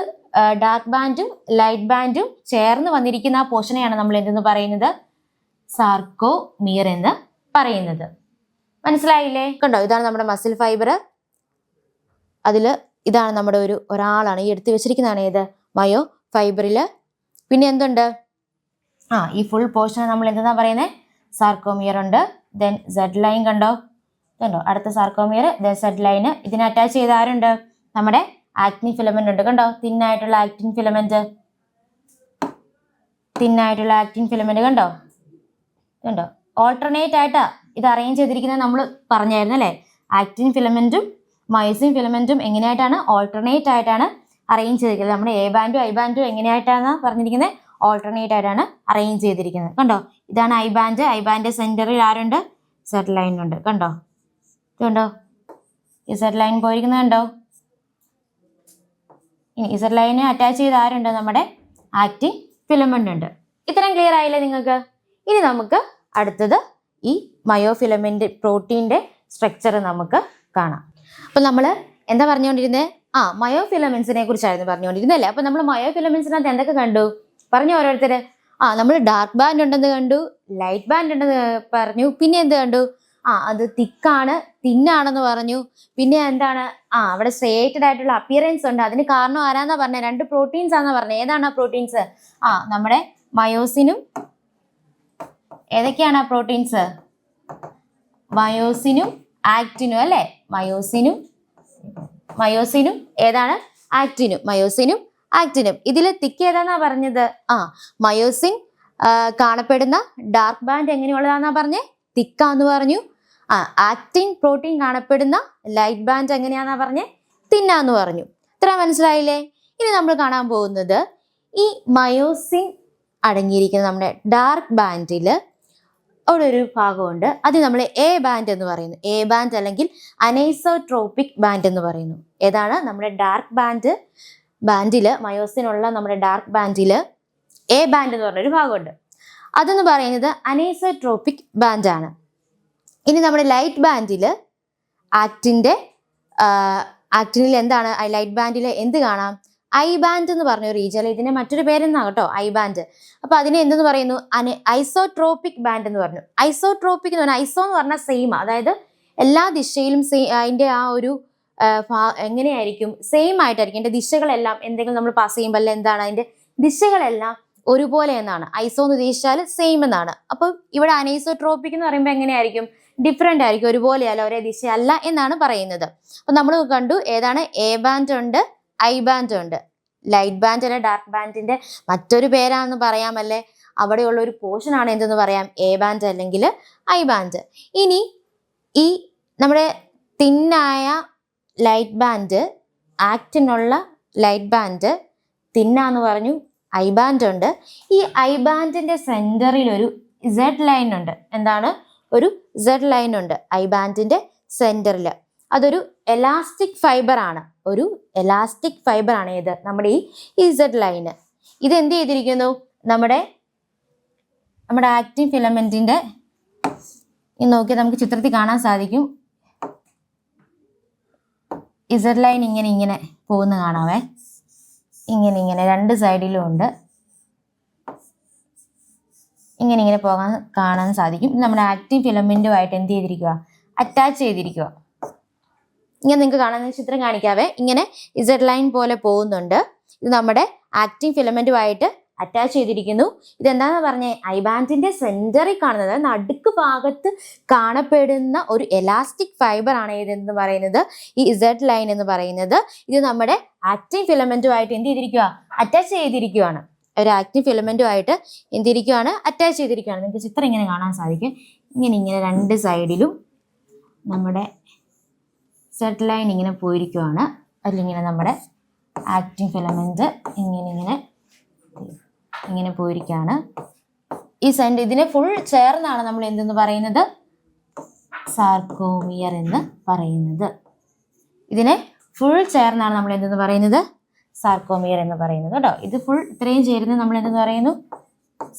Speaker 1: ഡാർക്ക് ബാൻഡും ലൈറ്റ് ബാൻഡും ചേർന്ന് വന്നിരിക്കുന്ന ആ പോർഷനെയാണ് നമ്മൾ എന്തെന്ന് പറയുന്നത്? സാർക്കോമിയർ എന്ന് പറയുന്നത്. മനസ്സിലായില്ലേ? കണ്ടോ, ഇതാണ് നമ്മുടെ മസിൽ ഫൈബർ. അതിൽ ഇതാണ് നമ്മുടെ ഒരാളാണ് ഈ എടുത്തു വെച്ചിരിക്കുന്നതാണ്. ഏത്? മയോ ഫൈബറില്. പിന്നെ എന്തുണ്ട്? ഈ ഫുൾ പോർഷൻ നമ്മൾ എന്തെന്നാ പറയുന്നത്? സാർക്കോമിയർ ഉണ്ട്. ദെൻ സെഡ് ലൈൻ കണ്ടോ? അടുത്ത സാർക്കോമിയർ, ദെൻ സെഡ് ലൈന്. ഇതിനെ അറ്റാച്ച് ചെയ്ത് ആരുണ്ട്? നമ്മുടെ ആക്റ്റിൻ ഫിലമെന്റ് ഉണ്ട്. കണ്ടോ, തിന്നായിട്ടുള്ള ആക്റ്റിൻ ഫിലമെന്റ്. കണ്ടോ ഓൾട്ടർനേറ്റ് ആയിട്ടാ ഇത് അറേഞ്ച് ചെയ്തിരിക്കുന്നത് നമ്മൾ പറഞ്ഞായിരുന്നു അല്ലേ? ആക്റ്റിൻ ഫിലമെന്റും മയോസിൻ ഫിലമെന്റും എങ്ങനെയായിട്ടാണ്? ഓൾട്ടർനേറ്റ് ആയിട്ടാണ് അറേഞ്ച് ചെയ്തിരിക്കുന്നത്. നമ്മുടെ എ ബാൻഡും ഐ ബാൻഡും എങ്ങനെയായിട്ടാണ് പറഞ്ഞിരിക്കുന്നത്? ഓൾട്ടർനേറ്റ് ആയിട്ടാണ് അറേഞ്ച് ചെയ്തിരിക്കുന്നത്. കണ്ടോ, ഇതാണ് ഐ ബാൻഡ് സെന്ററിൽ ആരുണ്ട്? സെഡ് ലൈൻ ഉണ്ട്. കണ്ടോ, ഇതുണ്ടോ ഈ സെഡ് ലൈൻ പോയിരിക്കുന്നത്? കണ്ടോ? ഇനി ഈ സെഡ് ലൈന് അറ്റാച്ച് ചെയ്ത് ആരുണ്ട്? നമ്മുടെ ആക്റ്റിൻ ഫിലമെന്റ് ഉണ്ട്. ഇത്രയും ക്ലിയർ ആയില്ലേ നിങ്ങൾക്ക്? ഇനി നമുക്ക് അടുത്തത് ഈ മയോഫിലമെന്റ് പ്രോട്ടീൻ്റെ സ്ട്രക്ചർ നമുക്ക് കാണാം. അപ്പൊ നമ്മൾ എന്താ പറഞ്ഞുകൊണ്ടിരുന്നത്? മയോഫിലമെന്റ്സിനെ കുറിച്ചായിരുന്നു പറഞ്ഞുകൊണ്ടിരുന്നത് അല്ലേ? അപ്പൊ നമ്മൾ മയോഫിലമെന്റ്സിനകത്ത് എന്തൊക്കെ കണ്ടു? പറഞ്ഞു ഓരോരുത്തര്. നമ്മൾ ഡാർക്ക് ബാൻഡ് ഉണ്ടെന്ന് കണ്ടു, ലൈറ്റ് ബാൻഡ് ഉണ്ടെന്ന് പറഞ്ഞു. പിന്നെ എന്ത് കണ്ടു? അത് തിക്കാണ്, തിന്നാണെന്ന് പറഞ്ഞു. പിന്നെ എന്താണ്? അവിടെ സ്ട്രേറ്റഡ് ആയിട്ടുള്ള അപ്പിയറൻസ് ഉണ്ട്. അതിന് കാരണം ആരാന്നാ പറഞ്ഞത്? 2 പ്രോട്ടീൻസ് ആണെന്നാ പറഞ്ഞത്. ഏതാണ് ആ പ്രോട്ടീൻസ്? നമ്മുടെ മയോസിനും, ഏതൊക്കെയാണ് ആ പ്രോട്ടീൻസ്? മയോസിനും ആക്റ്റിനും അല്ലേ? മയോസിനും ഏതാണ്? ആക്റ്റിനും. ഇതിൽ തിക്ക് ഏതാന്നാ പറഞ്ഞത്? മയോസിൻ കാണപ്പെടുന്ന ഡാർക്ക് ബാൻഡ് എങ്ങനെയുള്ളതാന്നാ പറഞ്ഞേ? തിക്കാന്ന് പറഞ്ഞു. ആക്റ്റിൻ പ്രോട്ടീൻ കാണപ്പെടുന്ന ലൈറ്റ് ബാൻഡ് എങ്ങനെയാന്നാ പറഞ്ഞേ? തിന്നാന്ന് പറഞ്ഞു. ഇത്ര മനസ്സിലായില്ലേ? ഇനി നമ്മൾ കാണാൻ പോകുന്നത് ഈ മയോസിൻ അടങ്ങിയിരിക്കുന്ന നമ്മുടെ ഡാർക്ക് ബാൻഡിൽ അവിടെ ഒരു ഭാഗമുണ്ട്. അത് നമ്മൾ എ ബാൻഡ് എന്ന് പറയുന്നു. എ ബാൻഡ് അല്ലെങ്കിൽ അനൈസോട്രോപിക് ബാൻഡ് എന്ന് പറയുന്നു. ഏതാണ്? നമ്മുടെ ഡാർക്ക് ബാൻഡിൽ മയോസിനുള്ള നമ്മുടെ ഡാർക്ക് ബാൻഡിൽ എ ബാൻഡ് എന്ന് പറഞ്ഞൊരു ഭാഗമുണ്ട്. അതെന്ന് പറയുന്നത് അനൈസോട്രോപിക് ബാൻഡാണ്. ഇനി നമ്മുടെ ലൈറ്റ് ബാൻഡിൽ ആക്റ്റിനിൽ എന്താണ്? ലൈറ്റ് ബാൻഡിൽ എന്ത് കാണാം? ഐ ബാൻഡ് എന്ന് പറഞ്ഞ റീജിയൻ. ഇതിന്റെ മറ്റൊരു പേരെന്നാ കേട്ടോ, ഐ ബാൻഡ്. അപ്പൊ അതിനെ എന്തെന്ന് പറയുന്നു? ഐസോട്രോപിക് ബാൻഡ് എന്ന് പറഞ്ഞു. ഐസോട്രോപിക് എന്ന് പറഞ്ഞാൽ ഐസോ എന്ന് പറഞ്ഞാൽ സെയിം, അതായത് എല്ലാ ദിശയിലും അതിന്റെ ആ ഒരു എങ്ങനെയായിരിക്കും? സെയിം ആയിട്ടായിരിക്കും. അതിന്റെ ദിശകളെല്ലാം എന്തെങ്കിലും നമ്മൾ പാസ് ചെയ്യുമ്പോൾ അല്ല എന്താണ്? അതിന്റെ ദിശകളെല്ലാം ഒരുപോലെ എന്നാണ്. ഐസോ എന്ന് ഉദ്ദേശിച്ചാൽ സെയിം എന്നാണ്. അപ്പൊ ഇവിടെ അനൈസോട്രോപിക് എന്ന് പറയുമ്പോൾ എങ്ങനെയായിരിക്കും? ഡിഫറെന്റ് ആയിരിക്കും, ഒരുപോലെയല്ല, ഒരേ ദിശയല്ല എന്നാണ് പറയുന്നത്. അപ്പൊ നമ്മൾ കണ്ടു ഏതാണ്? എ ബാൻഡ് ഉണ്ട്, ഐ ബാൻഡ് ഉണ്ട്. ലൈറ്റ് ബാൻഡ് അല്ലെ ഡാർക്ക് ബാൻഡിന്റെ മറ്റൊരു പേരാണെന്ന് പറയാമല്ലേ? അവിടെയുള്ള ഒരു പോർഷൻ ആണ് എന്തെന്ന് പറയാം? എ ബാൻഡ് അല്ലെങ്കിൽ ഐ ബാൻഡ്. ഇനി ഈ നമ്മുടെ തിന്നായ ലൈറ്റ് ബാൻഡ്, ആക്റ്റിനുള്ള ലൈറ്റ് ബാൻഡ് തിന്നാന്ന് പറഞ്ഞു. ഐ ബാൻഡ് ഉണ്ട്. ഈ ഐ ബാൻഡിന്റെ സെന്ററിൽ ഒരു സെഡ് ലൈൻ ഉണ്ട്. എന്താണ്? ഒരു സെഡ് ലൈൻ ഉണ്ട് ഐ ബാൻഡിന്റെ സെന്ററിൽ. അതൊരു എലാസ്റ്റിക് ഫൈബർ ആണ്. ഏത്? നമ്മുടെ ഈ സെഡ് ലൈന്. ഇത് എന്ത് ചെയ്തിരിക്കുന്നു? നമ്മുടെ ആക്റ്റിൻ ഫിലമെന്റിന്റെ നോക്കി നമുക്ക് ചിത്രത്തിൽ കാണാൻ സാധിക്കും. ഇസഡ് ലൈൻ ഇങ്ങനെ ഇങ്ങനെ പോകുന്ന കാണാവേ. ഇങ്ങനെ ഇങ്ങനെ രണ്ട് സൈഡിലും ഉണ്ട്. ഇങ്ങനെ ഇങ്ങനെ കാണാൻ സാധിക്കും. ഇത് നമ്മുടെ ആക്റ്റീവ് ഫിലമെന്റുമായിട്ട് എന്ത് ചെയ്തിരിക്കുക, അറ്റാച്ച് ചെയ്തിരിക്കുക. ഇങ്ങനെ നിങ്ങൾക്ക് കാണാൻ ചിത്രം കാണിക്കാവേ. ഇങ്ങനെ ഇസഡ് ലൈൻ പോലെ പോകുന്നുണ്ട്. ഇത് നമ്മുടെ ആക്റ്റീവ് ഫിലമെന്റുമായിട്ട് അറ്റാച്ച് ചെയ്തിരിക്കുന്നു. ഇതെന്താന്ന് പറഞ്ഞേ, ഐ ബാൻഡിന്റെ സെന്ററിൽ കാണുന്നത്, നടുക്ക് ഭാഗത്ത് കാണപ്പെടുന്ന ഒരു എലാസ്റ്റിക് ഫൈബർ ആണ് ഇതെന്ന് പറയുന്നത്, ഈ ഇസഡ് ലൈൻ എന്ന് പറയുന്നത്. ഇത് നമ്മുടെ ആക്റ്റീവ് ഫിലമെന്റുമായിട്ട് എന്ത് ചെയ്തിരിക്കുക, അറ്റാച്ച് ചെയ്തിരിക്കുകയാണ്. ഒരു ആക്റ്റീവ് ഫിലമെന്റുമായിട്ട് എന്തിരിക്കുകയാണ്, അറ്റാച്ച് ചെയ്തിരിക്കുകയാണ്. നിങ്ങൾക്ക് ചിത്രം ഇങ്ങനെ കാണാൻ സാധിക്കും. ഇങ്ങനെ ഇങ്ങനെ രണ്ട് സൈഡിലും നമ്മുടെ ഇസഡ് ലൈൻ ഇങ്ങനെ പോയിരിക്കുകയാണ്. അതിലിങ്ങനെ നമ്മുടെ ആക്റ്റീവ് ഫിലമെന്റ് ഇങ്ങനെ ഇങ്ങനെ പോയിരിക്കുകയാണ്. ഈ ഇതിനെ ഫുൾ ചേർന്നാണ് നമ്മൾ എന്തെന്ന് പറയുന്നത്, സാർക്കോമിയർ എന്ന് പറയുന്നത്. ഇതിനെ ഫുൾ ചേർന്നാണ് നമ്മൾ എന്തെന്ന് പറയുന്നത്, സാർക്കോമിയർ എന്ന് പറയുന്നത് കേട്ടോ. ഇത് ഫുൾ ഇത്രയും ചേരുന്നത് നമ്മൾ എന്തെന്ന് പറയുന്നു,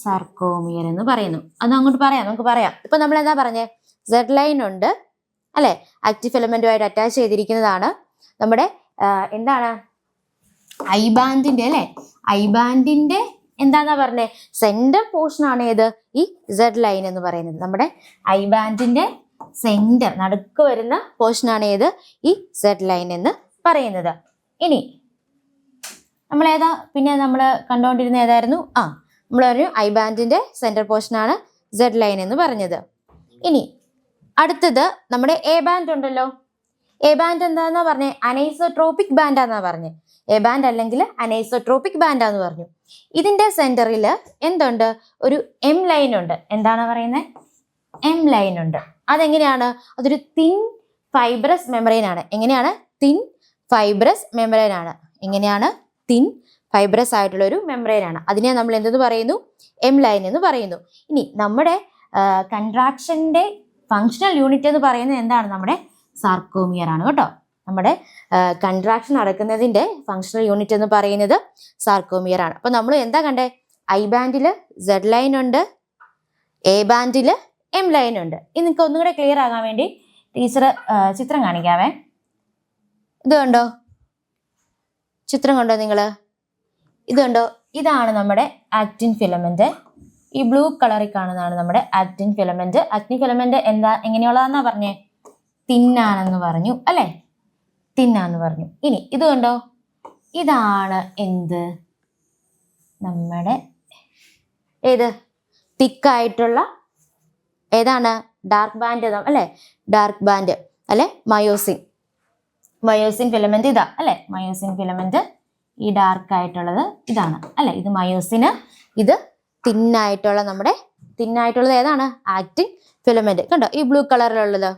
Speaker 1: സാർക്കോമിയർ എന്ന് പറയുന്നു. അത് അങ്ങോട്ട് പറയാം, നമുക്ക് പറയാം. ഇപ്പൊ നമ്മൾ എന്താ പറഞ്ഞേ, സെഡ് ലൈൻ ഉണ്ട് അല്ലെ, ആക്റ്റീവ് ഫിലമെന്റുമായിട്ട് അറ്റാച്ച് ചെയ്തിരിക്കുന്നതാണ്. നമ്മുടെ എന്താണ്, ഐ ബാൻഡിന്റെ അല്ലെ, ഐ ബാൻഡിന്റെ എന്താന്നാ പറഞ്ഞേ, സെന്റർ പോർഷൻ ആണ് ഏത്, ഈ സെഡ് ലൈൻ എന്ന് പറയുന്നത്. നമ്മുടെ ഐ ബാൻഡിന്റെ സെന്റർ നടുക്ക് വരുന്ന പോർഷൻ ആണ് ഏത്, ഈ സെഡ് ലൈൻ എന്ന് പറയുന്നത്. ഇനി നമ്മൾ പിന്നെ നമ്മൾ കണ്ടുകൊണ്ടിരുന്ന ഏതായിരുന്നു, നമ്മളൊരു ഐ ബാൻഡിന്റെ സെന്റർ പോർഷൻ ആണ് സെഡ് ലൈൻ എന്ന് പറഞ്ഞത്. ഇനി അടുത്തത് നമ്മുടെ എ ബാൻഡ് ഉണ്ടല്ലോ. എ ബാൻഡ് എന്താന്നാ പറഞ്ഞേ, അനൈസോട്രോപിക് ബാൻഡാന്നാ പറഞ്ഞേ. എ ബാൻഡ് അല്ലെങ്കിൽ അനൈസോട്രോപിക് ബാൻഡാന്ന് പറഞ്ഞു. ഇതിന്റെ സെന്ററിൽ എന്തുണ്ട്, ഒരു എം ലൈൻ ഉണ്ട്. എന്താണ് പറയുന്നത്, എം ലൈൻ ഉണ്ട്. അതെങ്ങനെയാണ്, അതൊരു തിൻ ഫൈബ്രസ് മെമ്പറൈൻ ആണ്. എങ്ങനെയാണ്, തിൻ ഫൈബ്രസ് മെമ്പറൈൻ ആണ്. എങ്ങനെയാണ്, തിൻ ഫൈബ്രസ് ആയിട്ടുള്ള ഒരു മെമ്പറൈൻ ആണ്. അതിനെ നമ്മൾ എന്തെന്ന് പറയുന്നു, എം ലൈൻ എന്ന് പറയുന്നു. ഇനി നമ്മുടെ കൺട്രാക്ഷന്റെ ഫങ്ഷണൽ യൂണിറ്റ് എന്ന് പറയുന്നത് എന്താണ്, നമ്മുടെ സാർക്കോമിയർ ആണ് കേട്ടോ. നമ്മുടെ കൺട്രാക്ഷൻ നടക്കുന്നതിന്റെ ഫങ്ഷണൽ യൂണിറ്റ് എന്ന് പറയുന്നത് സാർക്കോമിയർ ആണ്. അപ്പൊ നമ്മൾ എന്താ കണ്ടേ, ഐ ബാൻഡിൽ സെഡ് ലൈൻ ഉണ്ട്, എ ബാൻഡിൽ എം ലൈൻ ഉണ്ട്. ഇത് നിങ്ങൾക്ക് ഒന്നും കൂടെ ക്ലിയർ ആകാൻ വേണ്ടി ടീച്ചർ ചിത്രം കാണിക്കാവേ. ഇത് കണ്ടോ, ചിത്രം കണ്ടോ നിങ്ങൾ, ഇത് കണ്ടോ, ഇതാണ് നമ്മുടെ ആക്റ്റിൻ ഫിലമെന്റ്. ഈ ബ്ലൂ കളറിൽ കാണുന്നതാണ് നമ്മുടെ ആക്റ്റിൻ ഫിലമെന്റ്. ആക്റ്റിൻ ഫിലമെന്റ് എങ്ങനെയുള്ളതാന്നാ പറഞ്ഞേ, തിന്നാണെന്ന് പറഞ്ഞു അല്ലെ, തിന്നാന്ന് പറഞ്ഞു. ഇനി ഇത് കണ്ടോ, ഇതാണ് എന്ത്, നമ്മുടെ ഏത് തിക്കായിട്ടുള്ള ഏതാണ്, ഡാർക്ക് ബാൻഡ് അല്ലെ, ഡാർക്ക് ബാൻഡ് അല്ലെ, മയോസിൻ ഫിലമെന്റ് ഇതാ അല്ലെ, മയോസിൻ ഫിലമെന്റ് ഈ ഡാർക്ക് ആയിട്ടുള്ളത് ഇതാണ് അല്ലെ, ഇത് മയോസിന്. ഇത് തിന്നായിട്ടുള്ള തിന്നായിട്ടുള്ളത് ഏതാണ്, ആക്റ്റിൻ ഫിലമെന്റ്. കണ്ടോ ഈ ബ്ലൂ കളറിലുള്ളത്.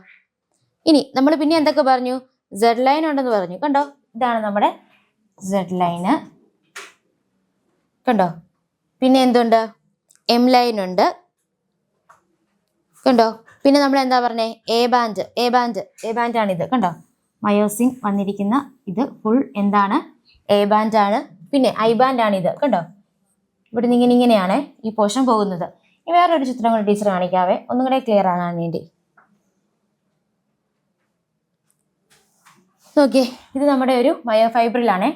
Speaker 1: ഇനി നമ്മൾ പിന്നെ എന്തൊക്കെ പറഞ്ഞു, സെഡ് ലൈൻ ഉണ്ടെന്ന് പറഞ്ഞു. കണ്ടോ, ഇതാണ് നമ്മുടെ സെഡ് ലൈന്. കണ്ടോ, പിന്നെ എന്തുണ്ട്, എം ലൈൻ ഉണ്ട്. കണ്ടോ, പിന്നെ നമ്മൾ എന്താ പറഞ്ഞേ, എ ബാൻഡ് ആണ് ഇത്. കണ്ടോ, മയോസിൻ വന്നിരിക്കുന്ന ഇത് ഫുൾ എന്താണ്, എ ബാൻഡ് ആണ്. പിന്നെ ഐ ബാൻഡ് ആണ് ഇത്. കണ്ടോ, ഇവിടെ നിന്ന് ഇങ്ങനെയാണ് ഈ പോർഷൻ പോകുന്നത്. ഇനി വേറൊരു ചിത്രം കൂടി ടീച്ചർ കാണിക്കാവേ, ഒന്നും കൂടെ ക്ലിയർ ആകാൻ വേണ്ടി. നോക്കിയേ, ഇത് നമ്മുടെ ഒരു മയോഫൈബ്രിലാണേ.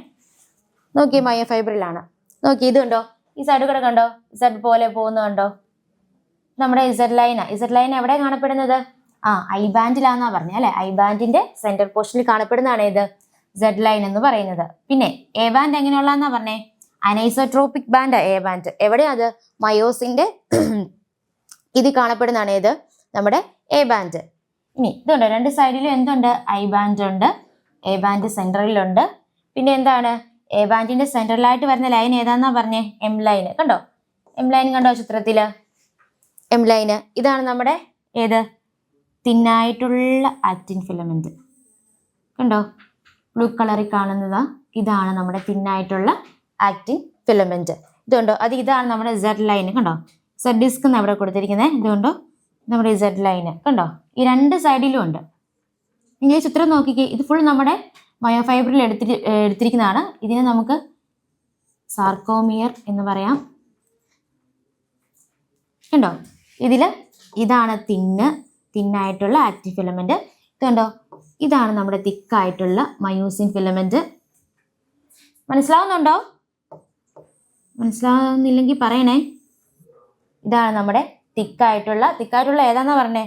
Speaker 1: നോക്കിയേ, മയോഫൈബ്രിലാണ്. നോക്കി, ഇത് കണ്ടോ, ഈ സൈഡ് കൂടെ കണ്ടോ, ഇസഡ് പോലെ പോകുന്നത് കണ്ടോ, നമ്മുടെ ഇസഡ് ലൈനാ. ഇസഡ് ലൈൻ എവിടെ കാണപ്പെടുന്നത്, ഐ ബാൻഡിലാന്നാ പറഞ്ഞത് അല്ലെ. ഐ ബാൻഡിന്റെ സെന്റർ പോർഷനിൽ കാണപ്പെടുന്നതാണ് ഇത് സെഡ് ലൈൻ എന്ന് പറയുന്നത്. പിന്നെ എ ബാൻഡ് എങ്ങനെയുള്ളതെന്നാ പറഞ്ഞേ, അനൈസോട്രോപിക് ബാൻഡ്. എ ബാൻഡ് എവിടെയാ, അത് മയോസിന്റെ ഇത് കാണപ്പെടുന്നതാണ് ഏത്, നമ്മുടെ എ ബാൻഡ്. ഇനി ഇതുണ്ട്, രണ്ട് സൈഡിലും എന്തുണ്ട്, ഐ ബാൻഡ് ഉണ്ട്, എ ബാൻഡ് സെൻട്രലിലുണ്ട്. പിന്നെ എന്താണ്, എ ബാൻഡിന്റെ സെൻട്രലായിട്ട് വരുന്ന ലൈൻ ഏതാന്നാ പറഞ്ഞേ, എം ലൈൻ. കണ്ടോ, എം ലൈൻ കണ്ടോ ചിത്രത്തില്, എം ലൈന്. ഇതാണ് നമ്മുടെ ഏത്, തിന്നായിട്ടുള്ള ആക്റ്റിൻ ഫിലമെന്റ്. കണ്ടോ, ബ്ലൂ കളറിൽ കാണുന്നതാ, ഇതാണ് നമ്മുടെ തിന്നായിട്ടുള്ള ആക്റ്റിൻ ഫിലമെന്റ്. ഇതുണ്ടോ, ഇതാണ് നമ്മുടെ സെഡ് ലൈൻ. കണ്ടോ, സെഡ് ഡിസ്ക് എന്ന് അവിടെ കൊടുത്തിരിക്കുന്നത്. ഇതുകൊണ്ടോ നമ്മുടെ സെഡ് ലൈന്. കണ്ടോ, ഈ രണ്ട് സൈഡിലും ഉണ്ട്. നിങ്ങൾ ഈ ചിത്രം നോക്കിക്കേ, ഇത് ഫുൾ നമ്മുടെ മയോഫൈബ്രിൽ എടുത്തിരിക്കുന്നതാണ്. ഇതിനെ നമുക്ക് സാർക്കോമിയർ എന്ന് പറയാം. കണ്ടോ, ഇതാണ് തിന്നായിട്ടുള്ള ആക്റ്റീവ് ഫിലമെന്റ്. ഇത് കണ്ടോ, ഇതാണ് നമ്മുടെ തിക്കായിട്ടുള്ള മയോസിൻ ഫിലമെന്റ്. മനസ്സിലാവുന്നുണ്ടോ? മനസ്സിലാവുന്നില്ലെങ്കിൽ പറയണേ. ഇതാണ് നമ്മുടെ തിക്കായിട്ടുള്ള ഏതാന്നാ പറഞ്ഞേ?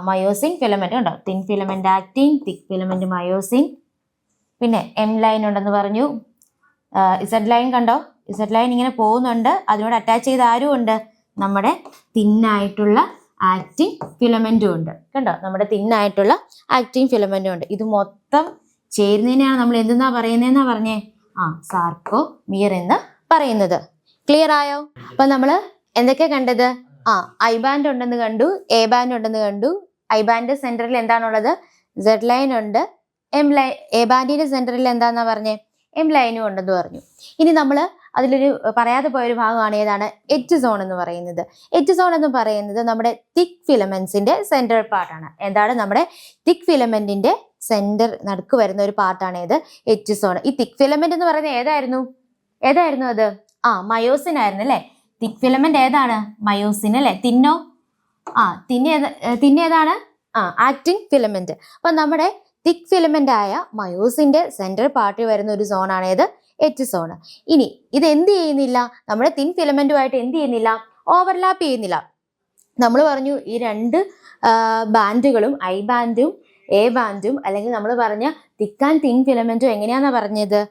Speaker 1: മയോസിൻ ഫിലമെന്റ് ഉണ്ടോ? Thin filament actin, thick filament myosin. പിന്നെ എം ലൈൻ ഉണ്ടെന്ന് പറഞ്ഞു. ഇസഡ് ലൈൻ കണ്ടോ? ഇസഡ് ലൈൻ ഇങ്ങനെ പോകുന്നുണ്ട്. അതിനോട് അറ്റാച്ച് ചെയ്ത് ആരും ഉണ്ട്? നമ്മുടെ തിന്നായിട്ടുള്ള ആക്റ്റിൻ ഫിലമെന്റും ഉണ്ട്. കണ്ടോ? നമ്മുടെ തിന്നായിട്ടുള്ള ആക്റ്റിൻ ഫിലമെന്റും ഉണ്ട്. ഇത് മൊത്തം ചേരുന്നതിനെയാണ് നമ്മൾ എന്തെന്നാ പറയുന്നതെന്നാ പറഞ്ഞേ? സാർക്കോമിയർ എന്ന് പറയുന്നത്. ക്ലിയർ ആയോ? അപ്പൊ നമ്മൾ എന്തൊക്കെ കണ്ടത്? ഐ ബാൻഡ് ഉണ്ടെന്ന് കണ്ടു, എ ബാൻഡ് ഉണ്ടെന്ന് കണ്ടു. ഐ ബാൻഡ് സെന്ററിൽ എന്താണുള്ളത്? സെഡ് ലൈൻ ഉണ്ട്. എം ലൈൻ, എ ബാൻഡിന്റെ സെന്ററിൽ എന്താന്നാ പറഞ്ഞേ? എം ലൈനും ഉണ്ടെന്ന് പറഞ്ഞു. ഇനി നമ്മൾ അതിലൊരു പറയാതെ പോയൊരു ഭാഗമാണ് ഏതാണ്? എഡ്ജ് സോൺ എന്ന് പറയുന്നത്. എഡ്ജ് സോൺ എന്ന് പറയുന്നത് നമ്മുടെ തിക് ഫിലമെന്റ്സിന്റെ സെന്റർ പാർട്ടാണ്. എന്താണ്? നമ്മുടെ തിക് ഫിലമെന്റിന്റെ സെന്റർ നടുക്ക് വരുന്ന ഒരു പാർട്ടാണ് ഏത്? Edge zone. ഈ തിക് ഫിലമെന്റ് എന്ന് പറയുന്നത് ഏതായിരുന്നു അത്? മയോസിൻ ആയിരുന്നു അല്ലെ? തിക് ഫിലമെന്റ് ഏതാണ്? മയോസിൻ അല്ലെ? തിന്നോ? തിന്നേതാണ്? Actin filament. അപ്പൊ നമ്മുടെ തിക് ഫിലമെന്റ് ആയ മയോസിന്റെ സെന്റർ പാർട്ടിൽ വരുന്ന ഒരു സോണാണ് ഏത്? Edge zone. ഇനി ഇത് എന്ത് ചെയ്യുന്നില്ല? നമ്മുടെ തിൻ ഫിലമെന്റുമായിട്ട് എന്ത് ചെയ്യുന്നില്ല? ഓവർലാപ്പ് ചെയ്യുന്നില്ല. നമ്മൾ പറഞ്ഞു ഈ രണ്ട് ബാൻഡുകളും, ഐ ബാൻഡും എ ബാൻഡും, അല്ലെങ്കിൽ നമ്മൾ പറഞ്ഞ തിക്ക് ആൻഡ് തിൻ ഫിലമെന്റും എങ്ങനെയാന്നാ പറഞ്ഞത്?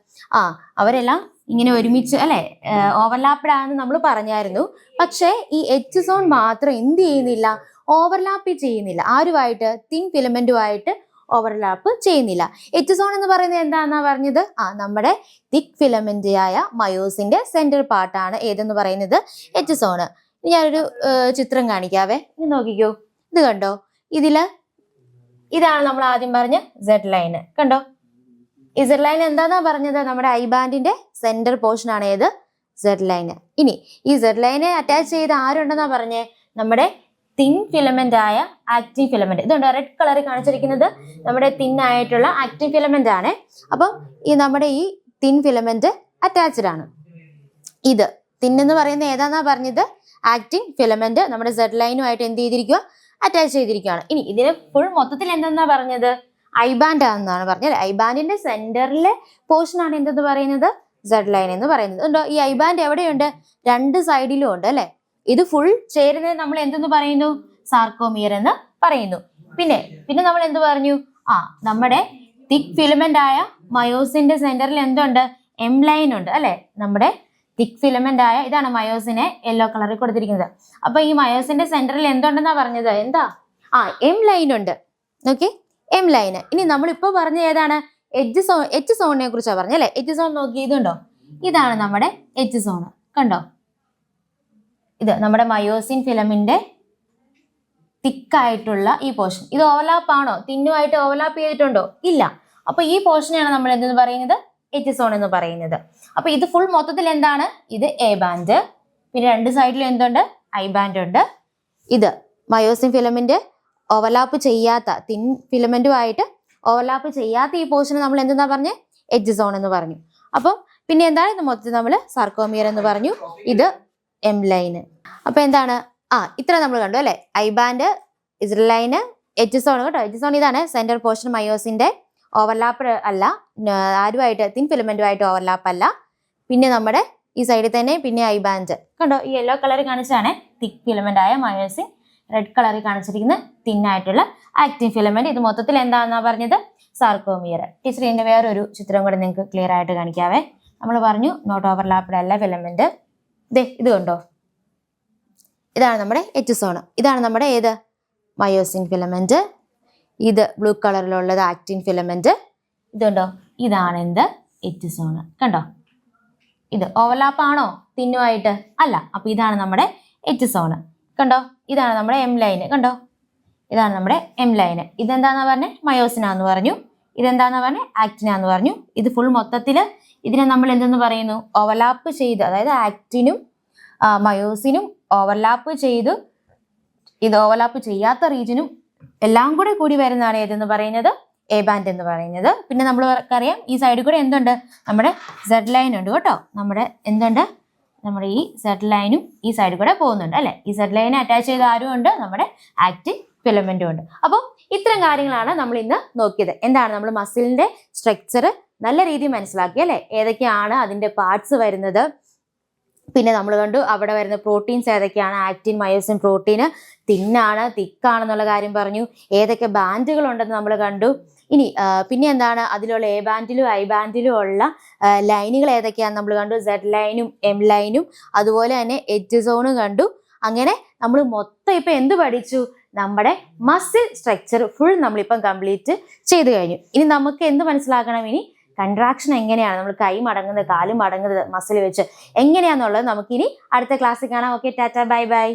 Speaker 1: അവരെല്ലാം ഇങ്ങനെ ഒരുമിച്ച് അല്ലെ ഓവർലാപ്ഡ് ആണെന്ന് നമ്മൾ പറഞ്ഞായിരുന്നു. പക്ഷേ ഈ എഡ്ജ് സോൺ മാത്രം എന്ത് ചെയ്യുന്നില്ല? ഓവർലാപ്പ് ചെയ്യുന്നില്ല. ആരുമായിട്ട്? തിൻ ഫിലമെന്റുമായിട്ട് ഓവർലാപ്പ് ചെയ്യുന്നില്ല. എഡ്ജ് സോൺ എന്ന് പറയുന്നത് എന്താണെന്നാ പറഞ്ഞത്? നമ്മുടെ തിക് ഫിലമെന്റ് ആയ മയോസിന്റെ സെന്റർ പാർട്ടാണ് ഏതെന്ന് പറയുന്നത്? Edge zone. ഞാനൊരു ചിത്രം കാണിക്കാവേ. ഇത് നോക്കിക്കോ. ഇത് കണ്ടോ? ഇതാണ് നമ്മൾ ആദ്യം പറഞ്ഞ സെഡ് ലൈൻ. കണ്ടോ? ഈ സെഡ് ലൈൻ എന്താന്നാ പറഞ്ഞത്? നമ്മുടെ ഐ ബാൻഡിന്റെ സെന്റർ പോർഷൻ ആണ് ഏത്? Z line. ഇനി ഈ സെഡ് ലൈനെ അറ്റാച്ച് ചെയ്ത് ആരുണ്ടെന്നാ പറഞ്ഞേ? നമ്മുടെ തിൻ ഫിലമെന്റ് ആയ ആക്റ്റിൻ ഫിലമെന്റ്. ഇതുണ്ടോ റെഡ് കളറിൽ കാണിച്ചിരിക്കുന്നത്? നമ്മുടെ തിൻ ആയിട്ടുള്ള ആക്റ്റിൻ ഫിലമെന്റ് ആണ്. അപ്പം നമ്മുടെ ഈ തിൻ ഫിലമെന്റ് അറ്റാച്ച്ഡ് ആണ്. ഇത് തിൻ എന്ന് പറയുന്നത് ഏതാന്നാ പറഞ്ഞത്? ആക്റ്റിൻ ഫിലമെന്റ് നമ്മുടെ സെഡ് ലൈനുമായിട്ട് എന്ത് ചെയ്തിരിക്കുക? അറ്റാച്ച് ചെയ്തിരിക്കുകയാണ്. ഇനി ഇതിന് ഫുൾ മൊത്തത്തിൽ എന്തെന്നാ പറഞ്ഞത്? ഐ ബാൻഡ് ആണെന്നാണ് പറഞ്ഞത്. ഐ ബാൻഡിന്റെ സെന്ററിലെ പോർഷൻ ആണ് എന്തെന്ന് പറയുന്നത്? സെഡ് ലൈൻ എന്ന് പറയുന്നത്. ഉണ്ടോ? ഈ ഐ ബാൻഡ് എവിടെയുണ്ട്? രണ്ട് സൈഡിലും ഉണ്ട് അല്ലെ? ഇത് ഫുൾ ചേരുന്നത് നമ്മൾ എന്തെന്ന് പറയുന്നു? സാർക്കോമിയർ എന്ന് പറയുന്നു. പിന്നെ നമ്മൾ എന്ത് പറഞ്ഞു? നമ്മുടെ തിക് ഫിലമെന്റ് ആയ മയോസിന്റെ സെന്ററിൽ എന്തുണ്ട്? എം ലൈൻ ഉണ്ട് അല്ലെ? നമ്മുടെ തിക് ഫിലമെന്റ് ആയ ഇതാണ് മയോസിനെ യെല്ലോ കളറിൽ കൊടുത്തിരിക്കുന്നത്. അപ്പൊ ഈ മയോസിന്റെ സെന്ററിൽ എന്തുണ്ടെന്നാ പറഞ്ഞത്? എം ലൈൻ ഉണ്ട്. Okay, M line. ഇനി നമ്മളിപ്പോ പറഞ്ഞ ഏതാണ്? എഡ്ജ് സോണിനെ കുറിച്ചാണ് പറഞ്ഞത് അല്ലെ? എഡ്ജ് സോൺ നോക്കി. ഇതുണ്ടോ? ഇതാണ് നമ്മുടെ എഡ്ജ് സോൺ. കണ്ടോ? ഇത് നമ്മുടെ മയോസിൻ ഫിലമിന്റെ തിക്കായിട്ടുള്ള ഈ പോർഷൻ. ഇത് ഓവർലാപ്പ് ആണോ? തിന്നുമായിട്ട് ഓവർലാപ്പ് ചെയ്തിട്ടുണ്ടോ? ഇല്ല. അപ്പൊ ഈ പോർഷനെയാണ് നമ്മൾ എന്തെന്ന് പറയുന്നത്? എഡ്ജ് സോൺ എന്ന് പറയുന്നത്. അപ്പൊ ഇത് ഫുൾ മൊത്തത്തിൽ എന്താണ്? ഇത് എ ബാൻഡ്. പിന്നെ രണ്ട് സൈഡിലും എന്തുണ്ട്? ഐ ബാൻഡ് ഉണ്ട്. ഇത് മയോസിൻ ഫിലമെന്റ് ഓവർലാപ്പ് ചെയ്യാത്ത, തിൻ ഫിലമെന്റുമായിട്ട് ഓവർലാപ്പ് ചെയ്യാത്ത ഈ പോർഷന് നമ്മൾ എന്തെന്നാ പറഞ്ഞേ? എഡ്ജ് സോൺ എന്ന് പറഞ്ഞു. അപ്പം പിന്നെ എന്താണ്? ഇത് മൊത്തത്തിൽ നമ്മൾ സാർക്കോമിയർ എന്ന് പറഞ്ഞു. ഇത് എം ലൈന്. അപ്പൊ എന്താണ്? ഇത്ര നമ്മൾ കണ്ടു അല്ലെ? I band, Z line, edge zone. കേട്ടോ? എഡ്ജ് സോൺ ഇതാണ് സെന്റർ പോർഷൻ. മയോസിന്റെ ഓവർലാപ്പ് അല്ല, ആരുമായിട്ട്? തിൻ ഫിലമെന്റുമായിട്ട് ഓവർലാപ്പ് അല്ല. പിന്നെ നമ്മുടെ ഈ സൈഡിൽ തന്നെ പിന്നെ ഐ ബാൻഡ്. കണ്ടോ? ഈ യെല്ലോ കളർ കാണിച്ചാണ് തിക് ഫിലമെന്റ് ആയ മയോസിൻ. റെഡ് കളറിൽ കാണിച്ചിരിക്കുന്ന തിന്നായിട്ടുള്ള ആക്റ്റിൻ ഫിലമെന്റ്. ഇത് മൊത്തത്തിൽ എന്താണെന്നാ പറഞ്ഞത്? സാർക്കോമിയർ. ടീച്ചർ ഇതിന്റെ വേറൊരു ചിത്രം കൂടെ നിങ്ങൾക്ക് ക്ലിയർ ആയിട്ട് കാണിക്കാവേ. നമ്മൾ പറഞ്ഞു നോട്ട് ഓവർലാപ്ഡ് അല്ല ഫിലമെന്റ്. ഇത് കണ്ടോ? ഇതാണ് നമ്മുടെ എഡ്ജ് സോൺ. ഇതാണ് നമ്മുടെ ഏത്? Myosin filament. ഇത് ബ്ലൂ കളറിലുള്ളത് ആക്റ്റിൻ ഫിലമെന്റ്. ഇതുണ്ടോ? ഇതാണ് എന്ത്? Edge zone. കണ്ടോ? ഇത് ഓവർലാപ്പ് ആണോ തിന്നുമായിട്ട്? അല്ല. അപ്പൊ ഇതാണ് നമ്മുടെ എഡ്ജ് സോൺ. കണ്ടോ? ഇതാണ് നമ്മുടെ എം ലൈന്. കണ്ടോ? ഇതാണ് നമ്മുടെ എം ലൈന്. ഇതെന്താന്നാ പറഞ്ഞേ? മയോസിനാന്ന് പറഞ്ഞു. ഇതെന്താന്നാ പറഞ്ഞേ? ആക്റ്റിനാന്ന് പറഞ്ഞു. ഇത് ഫുൾ മൊത്തത്തില് ഇതിനെ നമ്മൾ എന്തെന്ന് പറയുന്നു? ഓവർലാപ്പ് ചെയ്ത്, അതായത് ആക്റ്റിനും മയോസിനും ഓവർലാപ്പ് ചെയ്ത് ഇത് ഓവർലാപ്പ് ചെയ്യാത്ത റീജിയനും എല്ലാം കൂടെ കൂടി വരുന്നതാണ് ഏതെന്ന് പറയുന്നത്? എ ബാൻഡ് എന്ന് പറയുന്നത്. പിന്നെ നമ്മൾ അറിയാം ഈ സൈഡിൽ കൂടെ എന്തുണ്ട്? നമ്മുടെ സെഡ് ലൈൻ ഉണ്ട് കേട്ടോ. നമ്മുടെ എന്തുണ്ട്? നമ്മുടെ ഈ സെഡ് ലൈനും ഈ സൈഡിൽ കൂടെ പോകുന്നുണ്ട് അല്ലെ? ഈ സെഡ് ലൈനെ അറ്റാച്ച് ചെയ്ത ആരും ഉണ്ട്? നമ്മുടെ ആക്റ്റിൻ ഫിലമെന്റും ഉണ്ട്. അപ്പം ഇത്തരം കാര്യങ്ങളാണ് നമ്മൾ ഇന്ന് നോക്കിയത്. എന്താണ് നമ്മൾ മസിലിന്റെ സ്ട്രക്ചർ നല്ല രീതിയിൽ മനസ്സിലാക്കി അല്ലെ, ഏതൊക്കെയാണ് അതിന്റെ പാർട്സ് വരുന്നത്, പിന്നെ നമ്മൾ കണ്ടു അവിടെ വരുന്ന പ്രോട്ടീൻസ് ഏതൊക്കെയാണ്, ആക്റ്റിൻ, മയോസിൻ, പ്രോട്ടീൻ തിന്നാണ് തിക്കാണെന്നുള്ള കാര്യം പറഞ്ഞു, ഏതൊക്കെ ബാൻഡുകൾ ഉണ്ടെന്ന് നമ്മൾ കണ്ടു. ഇനി പിന്നെ എന്താണ് അതിലുള്ള എ ബാൻഡിലും ഐ ബാൻഡിലും ഉള്ള ലൈനുകൾ ഏതൊക്കെയാണെന്ന് നമ്മൾ കണ്ടു, സെഡ് ലൈനും എം ലൈനും അതുപോലെ തന്നെ എഡ്ജ് സോണും കണ്ടു. അങ്ങനെ നമ്മൾ മൊത്തം ഇപ്പൊ എന്ത് പഠിച്ചു, നമ്മുടെ മസിൽ സ്ട്രക്ചർ ഫുൾ നമ്മളിപ്പം കംപ്ലീറ്റ് ചെയ്തു കഴിഞ്ഞു. ഇനി നമുക്ക് എന്ത് മനസ്സിലാക്കണം, ഇനി കൺട്രാക്ഷൻ എങ്ങനെയാണ്, നമ്മൾ കൈ മടങ്ങുന്നത് കാല് മടങ്ങുന്നത് മസിൽ വെച്ച് എങ്ങനെയാണെന്നുള്ളത് നമുക്കിനി അടുത്ത ക്ലാസ്സിൽ കാണാം. Okay, Tata, bye bye.